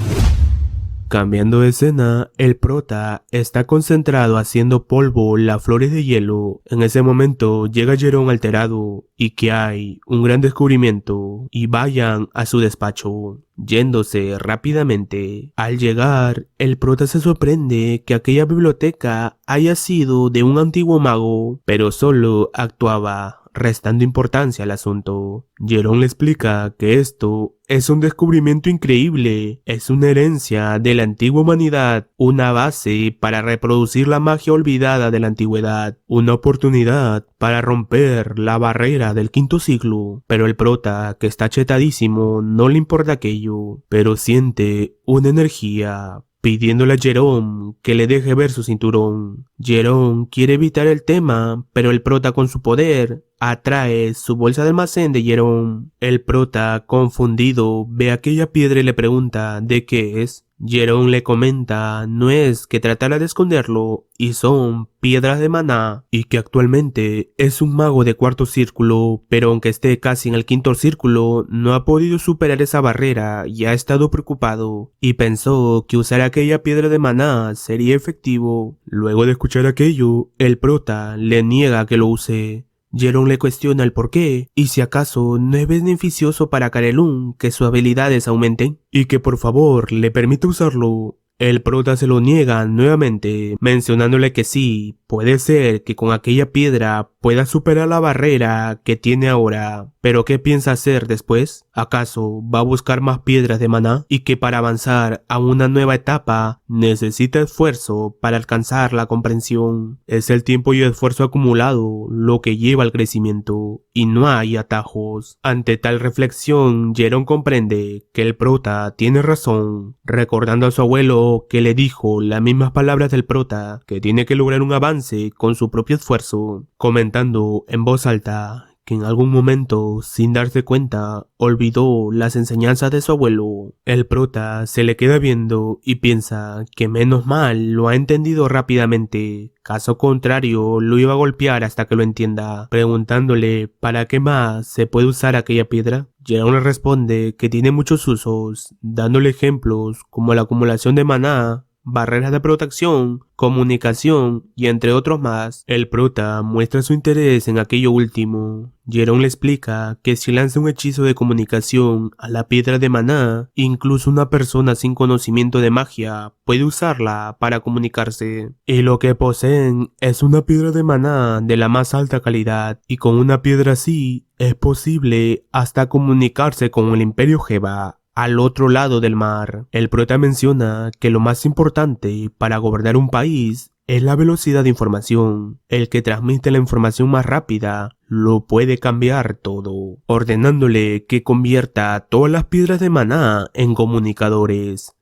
[SPEAKER 1] Cambiando de escena, el prota está concentrado haciendo polvo las flores de hielo. En ese momento llega Jerome alterado y que hay un gran descubrimiento y vayan a su despacho. Yéndose rápidamente. Al llegar, el prota se sorprende que aquella biblioteca haya sido de un antiguo mago, pero solo actuaba, restando importancia al asunto. Jerome le explica que esto es un descubrimiento increíble, es una herencia de la antigua humanidad, una base para reproducir la magia olvidada de la antigüedad, una oportunidad para romper la barrera del quinto siglo. Pero el prota, que está chetadísimo, no le importa aquello, pero siente una energía pidiéndole a Jerome que le deje ver su cinturón. Jerome quiere evitar el tema, pero el prota con su poder atrae su bolsa de almacén de Jerome. El prota, confundido, ve aquella piedra y le pregunta de qué es. Jerome le comenta no es que tratara de esconderlo y son piedras de maná, y que actualmente es un mago de cuarto círculo, pero aunque esté casi en el quinto círculo no ha podido superar esa barrera y ha estado preocupado y pensó que usar aquella piedra de maná sería efectivo. Luego de escuchar aquello, el prota le niega que lo use. Jerome le cuestiona el por qué y si acaso no es beneficioso para Carelun que sus habilidades aumenten y que por favor le permita usarlo. El prota se lo niega nuevamente, mencionándole que sí, puede ser que con aquella piedra pueda superar la barrera que tiene ahora, pero ¿qué piensa hacer después? ¿Acaso va a buscar más piedras de maná? Y que para avanzar a una nueva etapa necesita esfuerzo para alcanzar la comprensión. Es el tiempo y esfuerzo acumulado lo que lleva al crecimiento, y no hay atajos. Ante tal reflexión, Jerome comprende que el prota tiene razón, recordando a su abuelo que le dijo las mismas palabras del prota, que tiene que lograr un avance con su propio esfuerzo, comentando en voz alta que en algún momento, sin darse cuenta, olvidó las enseñanzas de su abuelo. El prota se le queda viendo y piensa que menos mal lo ha entendido rápidamente. Caso contrario, lo iba a golpear hasta que lo entienda, preguntándole para qué más se puede usar aquella piedra. Jerome le responde que tiene muchos usos, dándole ejemplos como la acumulación de maná, barreras de protección, comunicación y entre otros más. El prota muestra su interés en aquello último. Jerome le explica que si lanza un hechizo de comunicación a la piedra de maná, incluso una persona sin conocimiento de magia puede usarla para comunicarse. Y lo que poseen es una piedra de maná de la más alta calidad, y con una piedra así es posible hasta comunicarse con el Imperio Jeva al otro lado del mar. El prota menciona que lo más importante para gobernar un país es la velocidad de información. El que transmite la información más rápida lo puede cambiar todo, ordenándole que convierta todas las piedras de maná en comunicadores.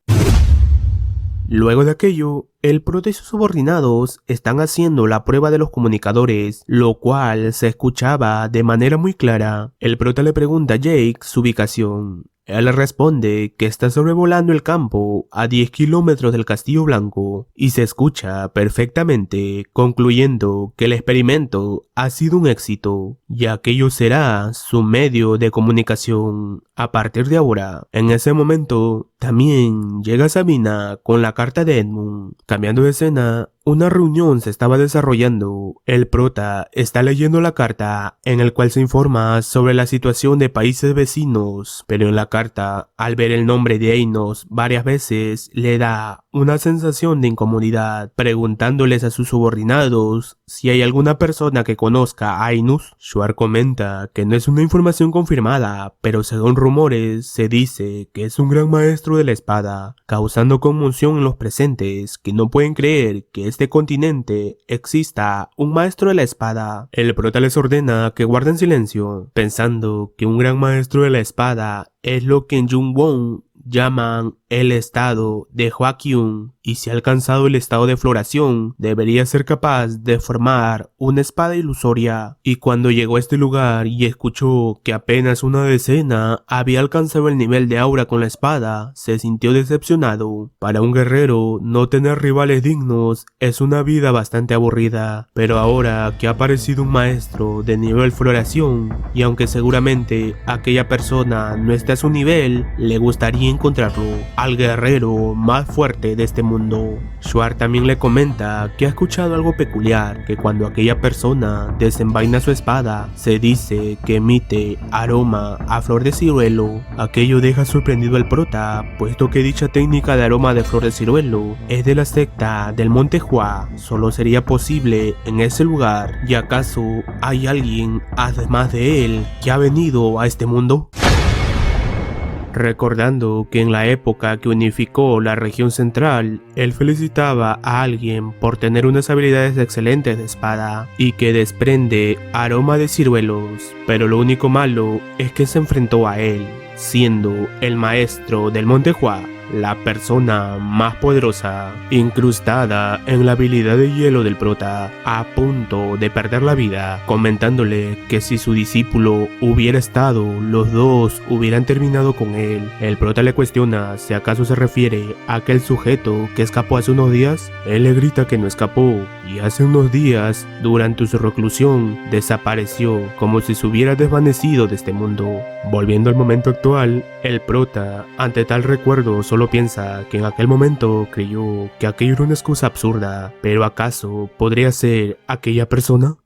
[SPEAKER 1] Luego de aquello, el prota y sus subordinados están haciendo la prueba de los comunicadores, lo cual se escuchaba de manera muy clara. El prota le pregunta a Jake su ubicación. Él le responde que está sobrevolando el campo a 10 kilómetros del Castillo Blanco y se escucha perfectamente, concluyendo que el experimento ha sido un éxito y aquello será su medio de comunicación a partir de ahora. En ese momento también llega Sabina con la carta de Edmund. Cambiando de escena, una reunión se estaba desarrollando. El prota está leyendo la carta en el cual se informa sobre la situación de países vecinos, pero en la carta, al ver el nombre de Einos varias veces, le da una sensación de incomodidad, preguntándoles a sus subordinados si hay alguna persona que conozca a Ainus. Shuar comenta que no es una información confirmada, pero según rumores se dice que es un gran maestro de la espada, causando conmoción en los presentes que no pueden creer que este continente exista un maestro de la espada. El prota les ordena que guarden silencio, pensando que un gran maestro de la espada es lo que en Jungwon llaman el estado de Hwakyun, y si ha alcanzado el estado de floración, debería ser capaz de formar una espada ilusoria. Y cuando llegó a este lugar y escuchó que apenas una decena había alcanzado el nivel de aura con la espada, se sintió decepcionado. Para un guerrero, no tener rivales dignos es una vida bastante aburrida, pero ahora que ha aparecido un maestro de nivel floración, y aunque seguramente aquella persona no esté a su nivel, le gustaría encontrarlo, al guerrero más fuerte de este mundo. Shuar también le comenta que ha escuchado algo peculiar, que cuando aquella persona desenvaina su espada, se dice que emite aroma a flor de ciruelo. Aquello deja sorprendido al prota, puesto que dicha técnica de aroma de flor de ciruelo es de la secta del Monte Hua. Solo sería posible en ese lugar. ¿Y acaso hay alguien, además de él, que ha venido a este mundo? Recordando que en la época que unificó la región central, él felicitaba a alguien por tener unas habilidades excelentes de espada y que desprende aroma de ciruelos, pero lo único malo es que se enfrentó a él, siendo el maestro del Monte Hua, la persona más poderosa, incrustada en la habilidad de hielo del prota, a punto de perder la vida, comentándole que si su discípulo hubiera estado, los dos hubieran terminado con él. El prota le cuestiona si acaso se refiere a aquel sujeto que escapó hace unos días. Él le grita que no escapó, y hace unos días, durante su reclusión, desapareció como si se hubiera desvanecido de este mundo. Volviendo al momento actual, el prota, ante tal recuerdo, solo piensa que en aquel momento creyó que aquello era una excusa absurda, pero ¿acaso podría ser aquella persona?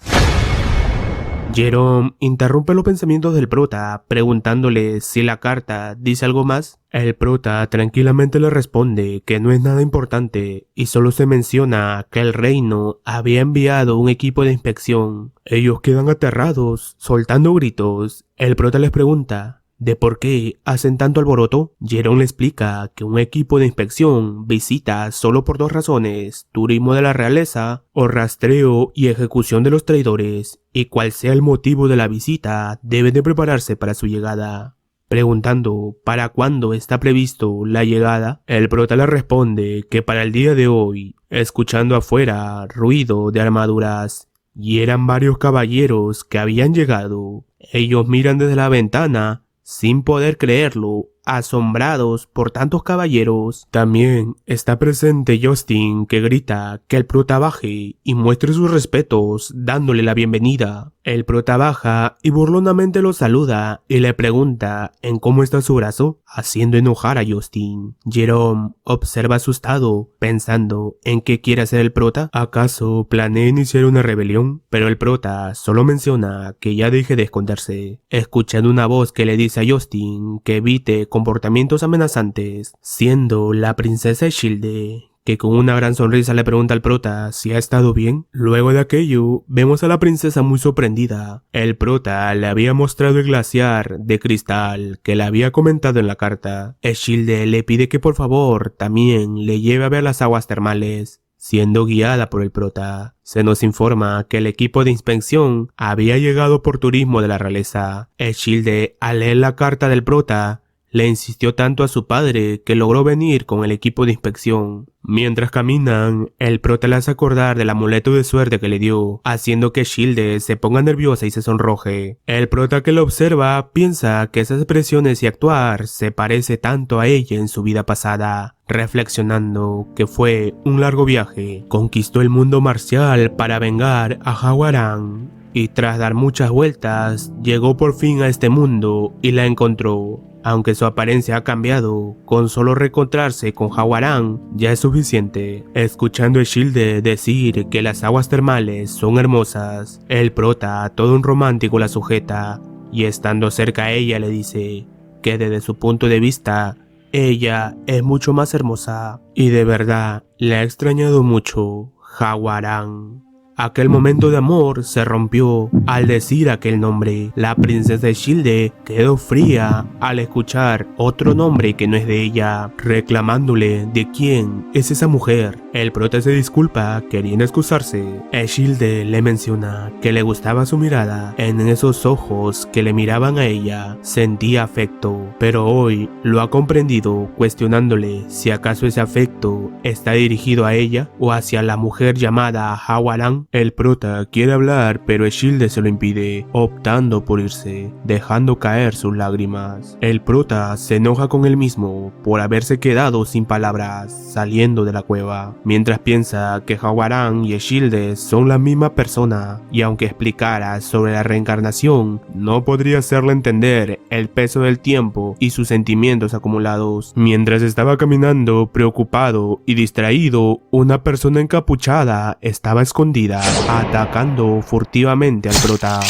[SPEAKER 1] Jerome interrumpe los pensamientos del prota, preguntándole si la carta dice algo más. El prota tranquilamente le responde que no es nada importante y solo se menciona que el reino había enviado un equipo de inspección. Ellos quedan aterrados, soltando gritos. El prota les pregunta ¿de por qué hacen tanto alboroto? Jerome le explica que un equipo de inspección visita solo por dos razones: turismo de la realeza o rastreo y ejecución de los traidores, y cual sea el motivo de la visita, deben de prepararse para su llegada. Preguntando para cuándo está previsto la llegada, el prota le responde que para el día de hoy, escuchando afuera ruido de armaduras, y eran varios caballeros que habían llegado. Ellos miran desde la ventana, sin poder creerlo, asombrados por tantos caballeros. También está presente Justin, que grita que el prota baje y muestre sus respetos, dándole la bienvenida. El prota baja y burlonamente lo saluda y le pregunta en cómo está su brazo, haciendo enojar a Justin. Jerome observa asustado, pensando en qué quiere hacer el prota. ¿Acaso planea iniciar una rebelión? Pero el prota solo menciona que ya deje de esconderse, escuchando una voz que le dice a Justin que evite comportamientos amenazantes, siendo la princesa Ishilde, que con una gran sonrisa le pregunta al prota si ha estado bien. Luego de aquello, vemos a la princesa muy sorprendida. El prota le había mostrado el glaciar de cristal que le había comentado en la carta. Ishilde le pide que por favor también le lleve a ver las aguas termales. Siendo guiada por el prota, se nos informa que el equipo de inspección había llegado por turismo de la realeza. Ishilde, al leer la carta del prota, le insistió tanto a su padre que logró venir con el equipo de inspección. Mientras caminan, el prota le hace acordar del amuleto de suerte que le dio, haciendo que Ishilde se ponga nerviosa y se sonroje. El prota, que lo observa, piensa que esas expresiones y actuar se parece tanto a ella en su vida pasada. Reflexionando que fue un largo viaje, conquistó el mundo marcial para vengar a Hawaran, y tras dar muchas vueltas, llegó por fin a este mundo y la encontró. Aunque su apariencia ha cambiado, con solo reencontrarse con Hawaran ya es suficiente. Escuchando a Ishilde decir que las aguas termales son hermosas, el prota, todo un romántico, la sujeta, y estando cerca a ella le dice que desde su punto de vista, ella es mucho más hermosa, y de verdad le ha extrañado mucho Hawaran. Aquel momento de amor se rompió al decir aquel nombre. La princesa Ishilde quedó fría al escuchar otro nombre que no es de ella, reclamándole de quién es esa mujer. El prota se disculpa queriendo excusarse. Ishilde le menciona que le gustaba su mirada. En esos ojos que le miraban a ella sentía afecto, pero hoy lo ha comprendido, cuestionándole si acaso ese afecto está dirigido a ella o hacia la mujer llamada Hawaran. El prota quiere hablar, pero Ishilde se lo impide, optando por irse, dejando caer sus lágrimas. El prota se enoja con él mismo por haberse quedado sin palabras, saliendo de la cueva, mientras piensa que Hawaran y Ishilde son la misma persona, y aunque explicara sobre la reencarnación, no podría hacerle entender el peso del tiempo y sus sentimientos acumulados. Mientras estaba caminando, preocupado y distraído, una persona encapuchada estaba escondida, atacando furtivamente al prota.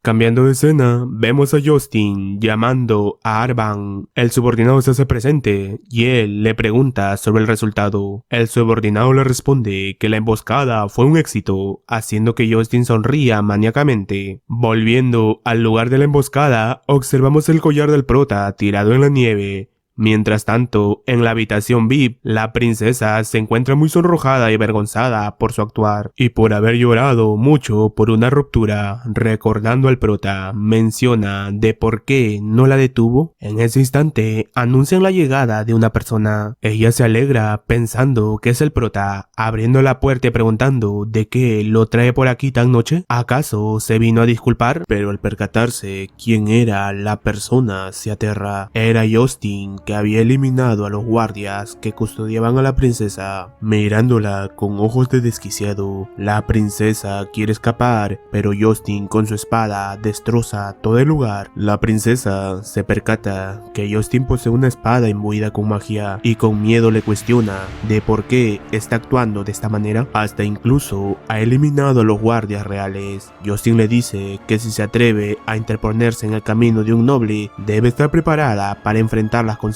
[SPEAKER 1] Cambiando de escena, vemos a Justin llamando a Arban. El subordinado se hace presente y él le pregunta sobre el resultado. El subordinado le responde que la emboscada fue un éxito, haciendo que Justin sonría maníacamente. Volviendo al lugar de la emboscada, observamos el collar del prota tirado en la nieve. Mientras tanto, en la habitación VIP, la princesa se encuentra muy sonrojada y avergonzada por su actuar y por haber llorado mucho por una ruptura. Recordando al prota, menciona de por qué no la detuvo. En ese instante, anuncian la llegada de una persona. Ella se alegra pensando que es el prota, abriendo la puerta y preguntando de qué lo trae por aquí tan noche. ¿Acaso se vino a disculpar? Pero al percatarse quién era la persona, se aterra. Era Justin, que había eliminado a los guardias que custodiaban a la princesa. Mirándola con ojos de desquiciado, la princesa quiere escapar, pero Justin con su espada destroza todo el lugar. La princesa se percata que Justin posee una espada imbuida con magia y con miedo le cuestiona de por qué está actuando de esta manera. Hasta incluso ha eliminado a los guardias reales. Justin le dice que si se atreve a interponerse en el camino de un noble, debe estar preparada para enfrentar las consecuencias.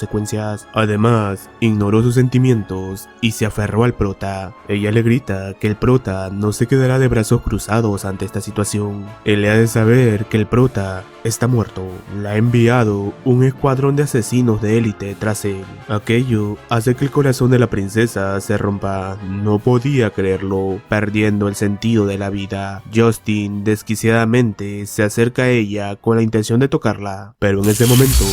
[SPEAKER 1] Además, ignoró sus sentimientos y se aferró al prota. Ella le grita que el prota no se quedará de brazos cruzados ante esta situación. Él le ha de saber que el prota está muerto. Le ha enviado un escuadrón de asesinos de élite tras él. Aquello hace que el corazón de la princesa se rompa. No podía creerlo, perdiendo el sentido de la vida. Justin desquiciadamente se acerca a ella con la intención de tocarla, pero en ese momento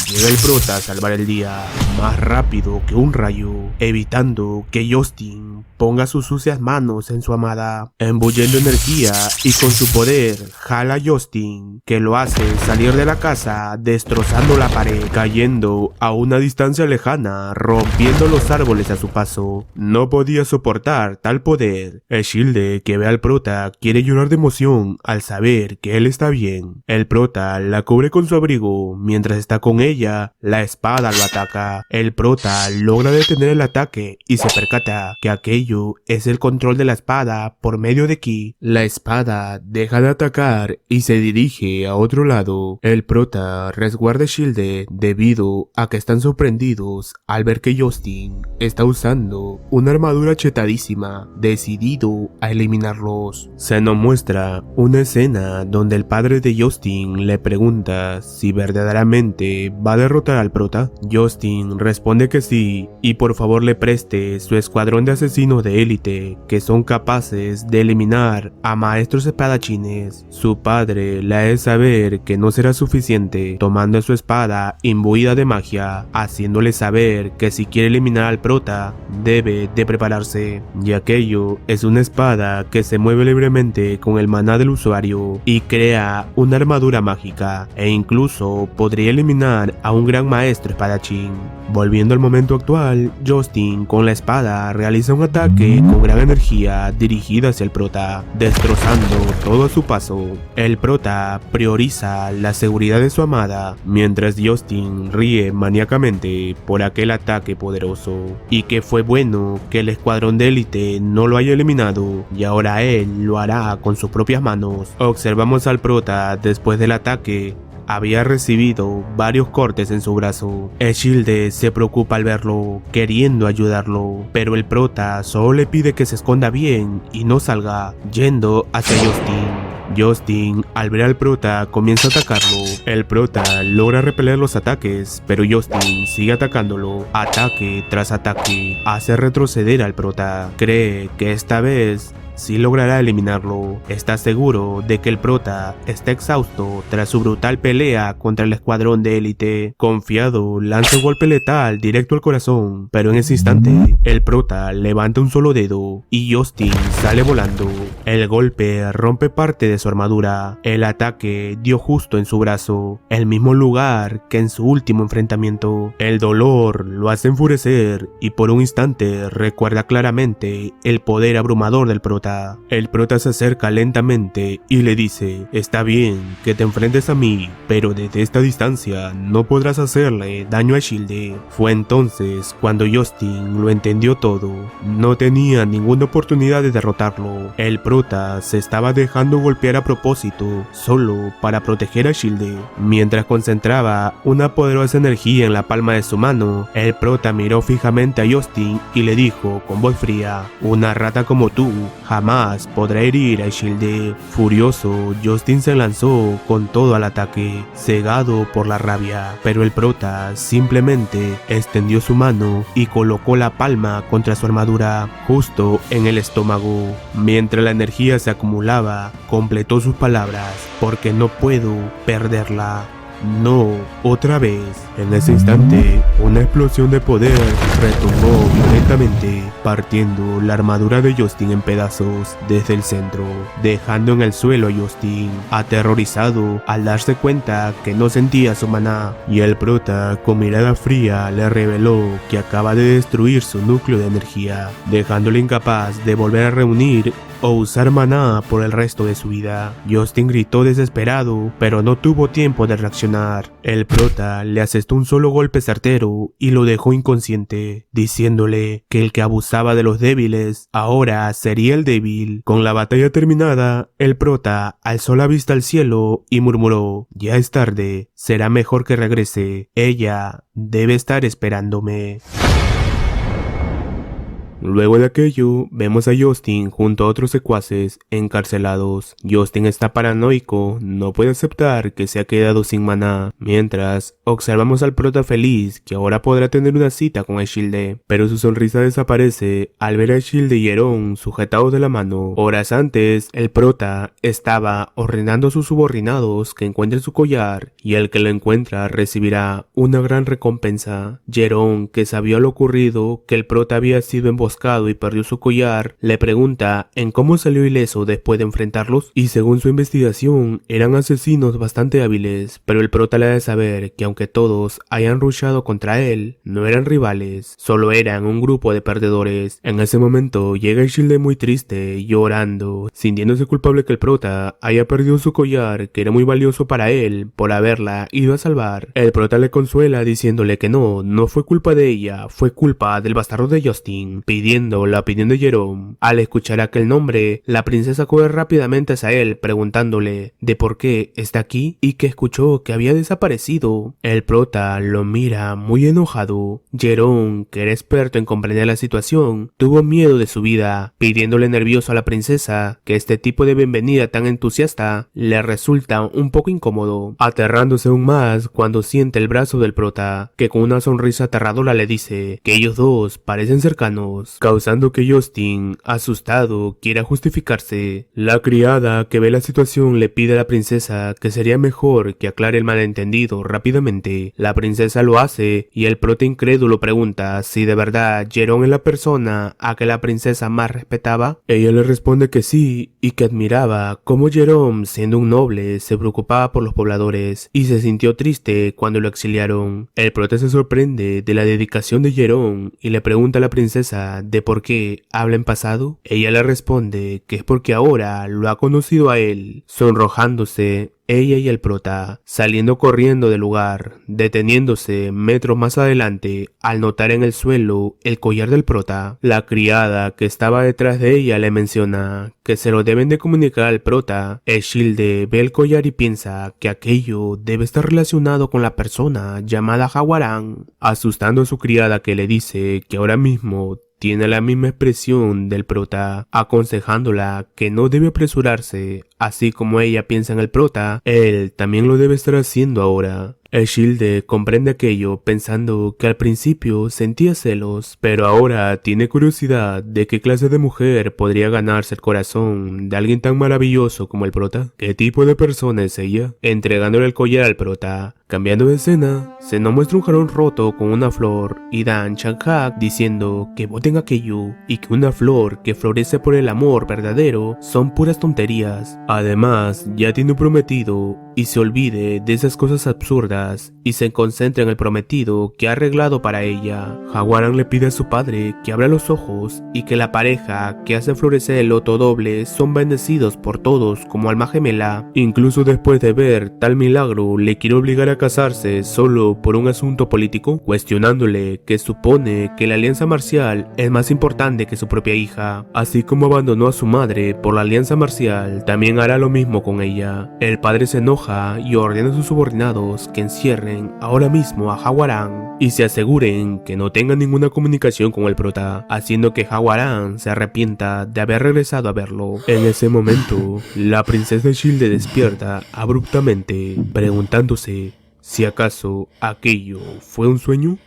[SPEAKER 1] llega el prota a salvar el día, más rápido que un rayo, evitando que Justin ponga sus sucias manos en su amada, embuyendo energía y con su poder jala a Justin, que lo hace salir de la casa destrozando la pared, cayendo a una distancia lejana, rompiendo los árboles a su paso. No podía soportar tal poder. Eshilde, que ve al prota, quiere llorar de emoción al saber que él está bien. El prota la cubre con su abrigo. Mientras está con ella, la espada lo ataca. El prota logra detener el ataque y se percata que aquello es el control de la espada por medio de ki. La espada deja de atacar y se dirige a otro lado. El prota resguarda a Eshilde debido a que están sorprendidos al ver que Justin está usando una armadura chetadísima, decidido a eliminarlos. Se nos muestra una escena donde el padre de Justin le pregunta si verdaderamente va a derrotar al prota. Justin responde que sí, y por favor le preste su escuadrón de asesinos de élite que son capaces de eliminar a maestros espadachines. Su padre le hace saber que no será suficiente, tomando su espada imbuida de magia, haciéndole saber que si quiere eliminar al prota, debe de prepararse, y aquello es una espada que se mueve libremente con el maná del usuario y crea una armadura mágica, e incluso podría eliminar a un gran maestro espadachín. Volviendo al momento actual, Justin con la espada realiza un ataque con gran energía dirigida hacia el prota, destrozando todo a su paso. El prota prioriza la seguridad de su amada, mientras Justin ríe maníacamente por aquel ataque poderoso, y que fue bueno que el escuadrón de élite no lo haya eliminado, y ahora él lo hará con sus propias manos. Observamos al prota después del ataque. Había recibido varios cortes en su brazo. Eshilde se preocupa al verlo, queriendo ayudarlo, pero el prota solo le pide que se esconda bien y no salga, yendo hacia Justin. Justin, al ver al prota, comienza a atacarlo. El prota logra repeler los ataques, pero Justin sigue atacándolo. Ataque tras ataque, hace retroceder al prota. Cree que esta vez sí logrará eliminarlo. Está seguro de que el prota está exhausto tras su brutal pelea contra el escuadrón de élite. Confiado, lanza un golpe letal directo al corazón, pero en ese instante, el prota levanta un solo dedo y Justin sale volando. El golpe rompe parte de su armadura. El ataque dio justo en su brazo, el mismo lugar que en su último enfrentamiento. El dolor lo hace enfurecer y por un instante recuerda claramente el poder abrumador del prota. El prota se acerca lentamente y le dice: está bien que te enfrentes a mí, pero desde esta distancia no podrás hacerle daño a Eshilde. Fue entonces cuando Justin lo entendió todo. No tenía ninguna oportunidad de derrotarlo. El prota se estaba dejando golpear a propósito, solo para proteger a Eshilde. Mientras concentraba una poderosa energía en la palma de su mano, el prota miró fijamente a Justin y le dijo con voz fría: una rata como tú jamás podrá herir a Eshilde. Furioso, Justin se lanzó con todo al ataque, cegado por la rabia, pero el prota simplemente extendió su mano y colocó la palma contra su armadura, justo en el estómago. Mientras la energía se acumulaba, completó sus palabras: porque no puedo perderla. No, otra vez. En ese instante, una explosión de poder retumbó violentamente, partiendo la armadura de Justin en pedazos desde el centro, dejando en el suelo a Justin, aterrorizado al darse cuenta que no sentía su maná, y el prota con mirada fría le reveló que acaba de destruir su núcleo de energía, dejándole incapaz de volver a reunir o usar maná por el resto de su vida. Justin gritó desesperado, pero no tuvo tiempo de reaccionar. El prota le asestó un solo golpe certero y lo dejó inconsciente, diciéndole que el que abusaba de los débiles ahora sería el débil. Con la batalla terminada, el prota alzó la vista al cielo y murmuró: ya es tarde, será mejor que regrese. Ella debe estar esperándome. Luego de aquello, vemos a Justin junto a otros secuaces encarcelados. Justin está paranoico, no puede aceptar que se ha quedado sin maná, mientras observamos al prota feliz que ahora podrá tener una cita con Eshilde, pero su sonrisa desaparece al ver a Eshilde y Heron sujetados de la mano. Horas antes, el prota estaba ordenando a sus subordinados que encuentren su collar y el que lo encuentra recibirá una gran recompensa. Heron, que sabía lo ocurrido, que el prota había sido emboscado y perdió su collar, le pregunta en cómo salió ileso después de enfrentarlos, y según su investigación eran asesinos bastante hábiles, pero el prota le da de saber que aunque todos hayan rushado contra él, no eran rivales, solo eran un grupo de perdedores. En ese momento llega Eshilde muy triste, llorando, sintiéndose culpable que el prota haya perdido su collar, que era muy valioso para él por haberla ido a salvar. El prota le consuela diciéndole que no fue culpa de ella, fue culpa del bastardo de Justin, pidiendo la opinión de Jerome. Al escuchar aquel nombre, la princesa corre rápidamente hacia él preguntándole de por qué está aquí y que escuchó que había desaparecido. El prota lo mira muy enojado. Jerome, que era experto en comprender la situación, tuvo miedo de su vida, pidiéndole nervioso a la princesa que este tipo de bienvenida tan entusiasta le resulta un poco incómodo, aterrándose aún más cuando siente el brazo del prota, que con una sonrisa aterradora le dice que ellos dos parecen cercanos, causando que Justin, asustado, quiera justificarse. La criada, que ve la situación, le pide a la princesa que sería mejor que aclare el malentendido rápidamente. La princesa lo hace y el prota incrédulo pregunta si de verdad Jerome es la persona a que la princesa más respetaba. Ella le responde que sí y que admiraba cómo Jerome, siendo un noble, se preocupaba por los pobladores y se sintió triste cuando lo exiliaron. El prota se sorprende de la dedicación de Jerome y le pregunta a la princesa de por qué habla en pasado. Ella le responde que es porque ahora lo ha conocido a él. Sonrojándose, ella y el prota saliendo corriendo del lugar, deteniéndose metros más adelante al notar en el suelo el collar del prota. La criada que estaba detrás de ella le menciona que se lo deben de comunicar al prota. Eshilde ve el collar y piensa que aquello debe estar relacionado con la persona llamada Jaguarán, asustando a su criada, que le dice que ahora mismo tiene la misma expresión del prota, aconsejándola que no debe apresurarse. Así como ella piensa en el prota, él también lo debe estar haciendo ahora. Eshilde comprende aquello pensando que al principio sentía celos, pero ahora tiene curiosidad de qué clase de mujer podría ganarse el corazón de alguien tan maravilloso como el prota. ¿Qué tipo de persona es ella? Entregándole el collar al prota. Cambiando de escena, se nos muestra un jarrón roto con una flor y Dan Chang-hak diciendo que boten aquello y que una flor que florece por el amor verdadero son puras tonterías. Además, ya tiene un prometido y se olvide de esas cosas absurdas y se concentra en el prometido que ha arreglado para ella. Jaguarán le pide a su padre que abra los ojos y que la pareja que hace florecer el loto doble son bendecidos por todos como alma gemela. Incluso después de ver tal milagro, le quiere obligar a casarse solo por un asunto político, cuestionándole que supone que la alianza marcial es más importante que su propia hija. Así como abandonó a su madre por la alianza marcial, también hará lo mismo con ella. El padre se enoja y ordena a sus subordinados que encierren ahora mismo a Jaguarán y se aseguren que no tengan ninguna comunicación con el prota, haciendo que Jaguarán se arrepienta de haber regresado a verlo. En ese momento, la princesa Eshilde despierta abruptamente, preguntándose si acaso aquello fue un sueño.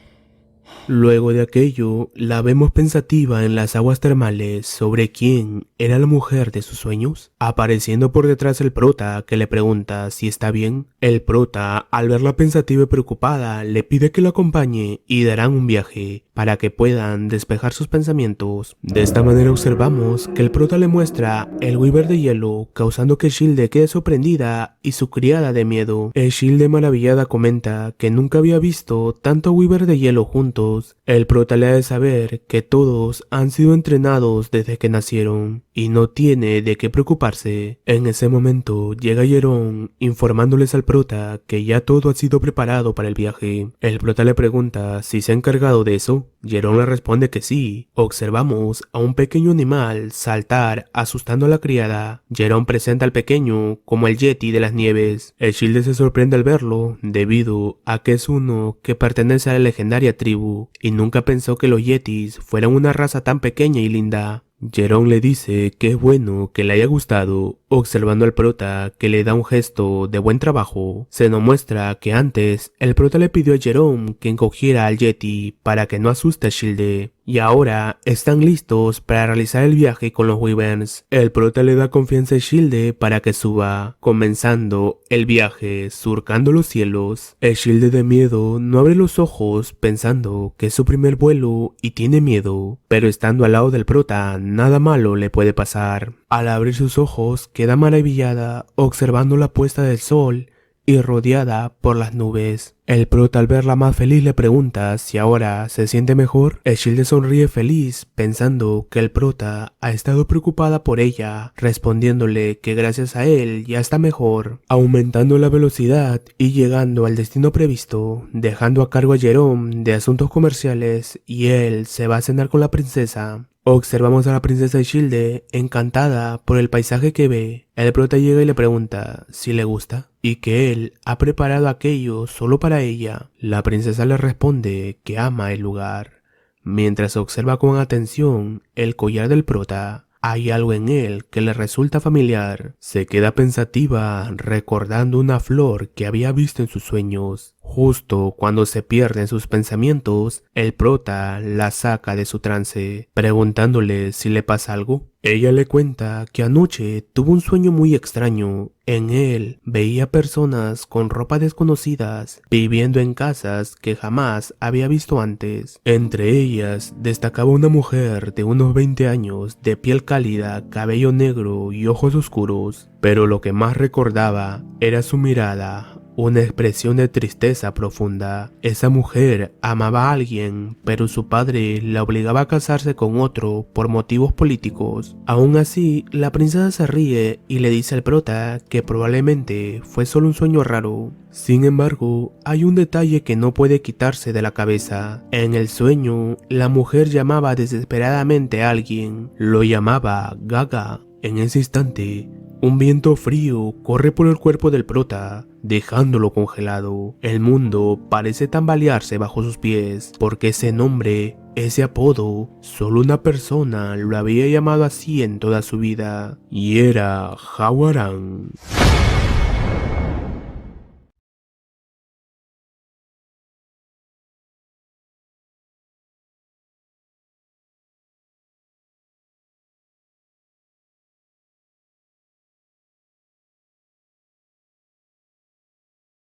[SPEAKER 1] Luego de aquello, la vemos pensativa en las aguas termales sobre quién era la mujer de sus sueños, apareciendo por detrás el prota, que le pregunta si está bien. El prota, al verla pensativa y preocupada, le pide que lo acompañe y darán un viaje para que puedan despejar sus pensamientos. De esta manera observamos que el prota le muestra el Weaver de hielo, causando que Eshilde quede sorprendida y su criada de miedo. Eshilde, maravillada, comenta que nunca había visto tanto Weaver de hielo juntos. El prota le ha de saber que todos han sido entrenados desde que nacieron y no tiene de qué preocuparse. En ese momento llega Jerome informándoles al prota que ya todo ha sido preparado para el viaje. El prota le pregunta si se ha encargado de eso. Jerome le responde que sí. Observamos a un pequeño animal saltar asustando a la criada. Jerome presenta al pequeño como el Yeti de las nieves. Shilde se sorprende al verlo debido a que es uno que pertenece a la legendaria tribu y nunca pensó que los Yetis fueran una raza tan pequeña y linda. Jerome le dice que es bueno que le haya gustado, observando al prota que le da un gesto de buen trabajo. Se nos muestra que antes el prota le pidió a Jerome que encogiera al Yeti para que no asuste a Shilde. Y ahora están listos para realizar el viaje con los Wyverns. El prota le da confianza a Shilde para que suba, comenzando el viaje surcando los cielos. Shilde de miedo no abre los ojos pensando que es su primer vuelo y tiene miedo, pero estando al lado del prota nada malo le puede pasar. Al abrir sus ojos queda maravillada observando la puesta del sol y rodeada por las nubes. El prota al verla más feliz le pregunta si ahora se siente mejor. Shilde sonríe feliz pensando que el prota ha estado preocupada por ella, respondiéndole que gracias a él ya está mejor, aumentando la velocidad y llegando al destino previsto, dejando a cargo a Jerome de asuntos comerciales y él se va a cenar con la princesa. Observamos a la princesa Shilde encantada por el paisaje que ve. El prota llega y le pregunta si le gusta y que él ha preparado aquello solo para ella. La princesa le responde que ama el lugar. Mientras observa con atención el collar del prota, hay algo en él que le resulta familiar. Se queda pensativa recordando una flor que había visto en sus sueños. Justo cuando se pierde en sus pensamientos, el prota la saca de su trance, preguntándole si le pasa algo. Ella le cuenta que anoche tuvo un sueño muy extraño. En él veía personas con ropa desconocidas, viviendo en casas que jamás había visto antes. Entre ellas destacaba una mujer de unos 20 años, de piel cálida, cabello negro y ojos oscuros. Pero lo que más recordaba era su mirada. Una expresión de tristeza profunda. Esa mujer amaba a alguien, pero su padre la obligaba a casarse con otro por motivos políticos. Aún así, la princesa se ríe y le dice al prota que probablemente fue solo un sueño raro. Sin embargo, hay un detalle que no puede quitarse de la cabeza. En el sueño, la mujer llamaba desesperadamente a alguien. Lo llamaba Gaga. En ese instante, un viento frío corre por el cuerpo del prota, dejándolo congelado. El mundo parece tambalearse bajo sus pies, porque ese nombre, ese apodo, solo una persona lo había llamado así en toda su vida, y era Hawaran.